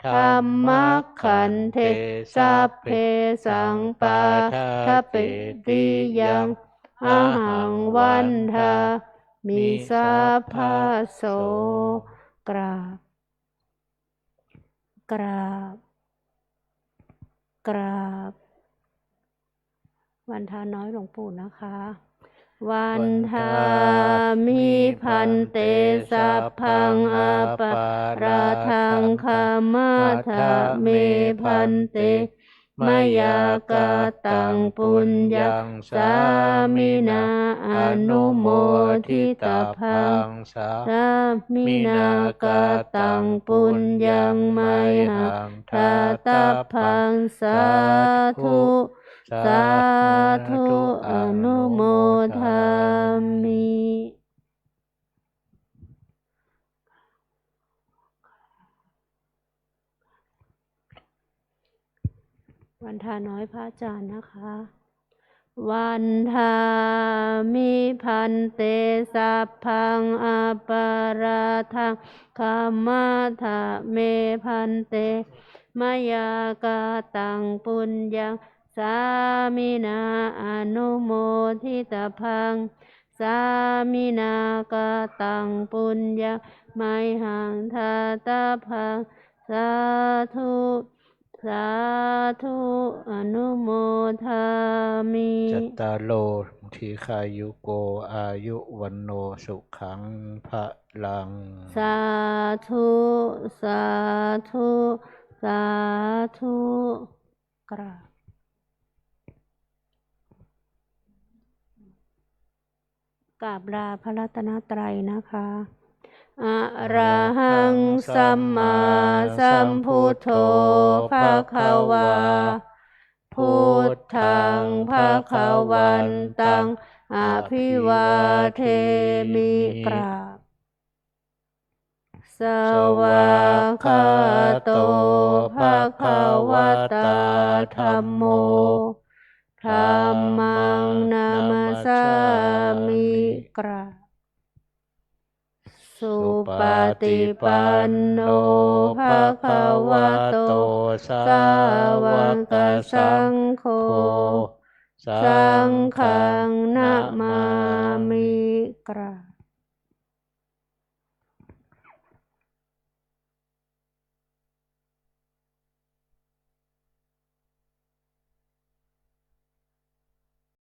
ธัมมัคขันเทสัพเพสังปาทปิติยังอะหังวันทามิสัพพะโสกราบกราบกราบวันทาน้อยหลวงปู่นะคะวันธามิพันเตสัพพังอปาราทังคามาทาเมพันเต มยากาตังปุญญังสามินาอนุโมทิตาพังสามินากาตังปุญญังไมหังทาตาพังสาธุสาธุอนุโมทามิ วันทาน้อยพระอาจารย์นะคะ วันทามิพันเตสัพพังอัปปาราทังคัมมาทะเมพันเตมยากาตังปุญญังสามินาอนุโมทิตาพังสามินากาตังปุญญังไมหังทาตาพังสาธุสาธุอนุโมทามิจัตตาโลทีคายุโกอายุวันโนสุขังพะลังสาธุสาธุสาธุกราบกราบลาพระรัตนตรัยนะคะอะระหังสัมมาสัมพุทโธภะคะวาพุทธังภะคะวันตังอภิวาเทมิกราบสวากขาโตภะคะวะตาธัมโมธัมมังนามัสสามิกราบสุปฏิปันโนภะคะวะโตสาวกสังโฆสังฆังนะมา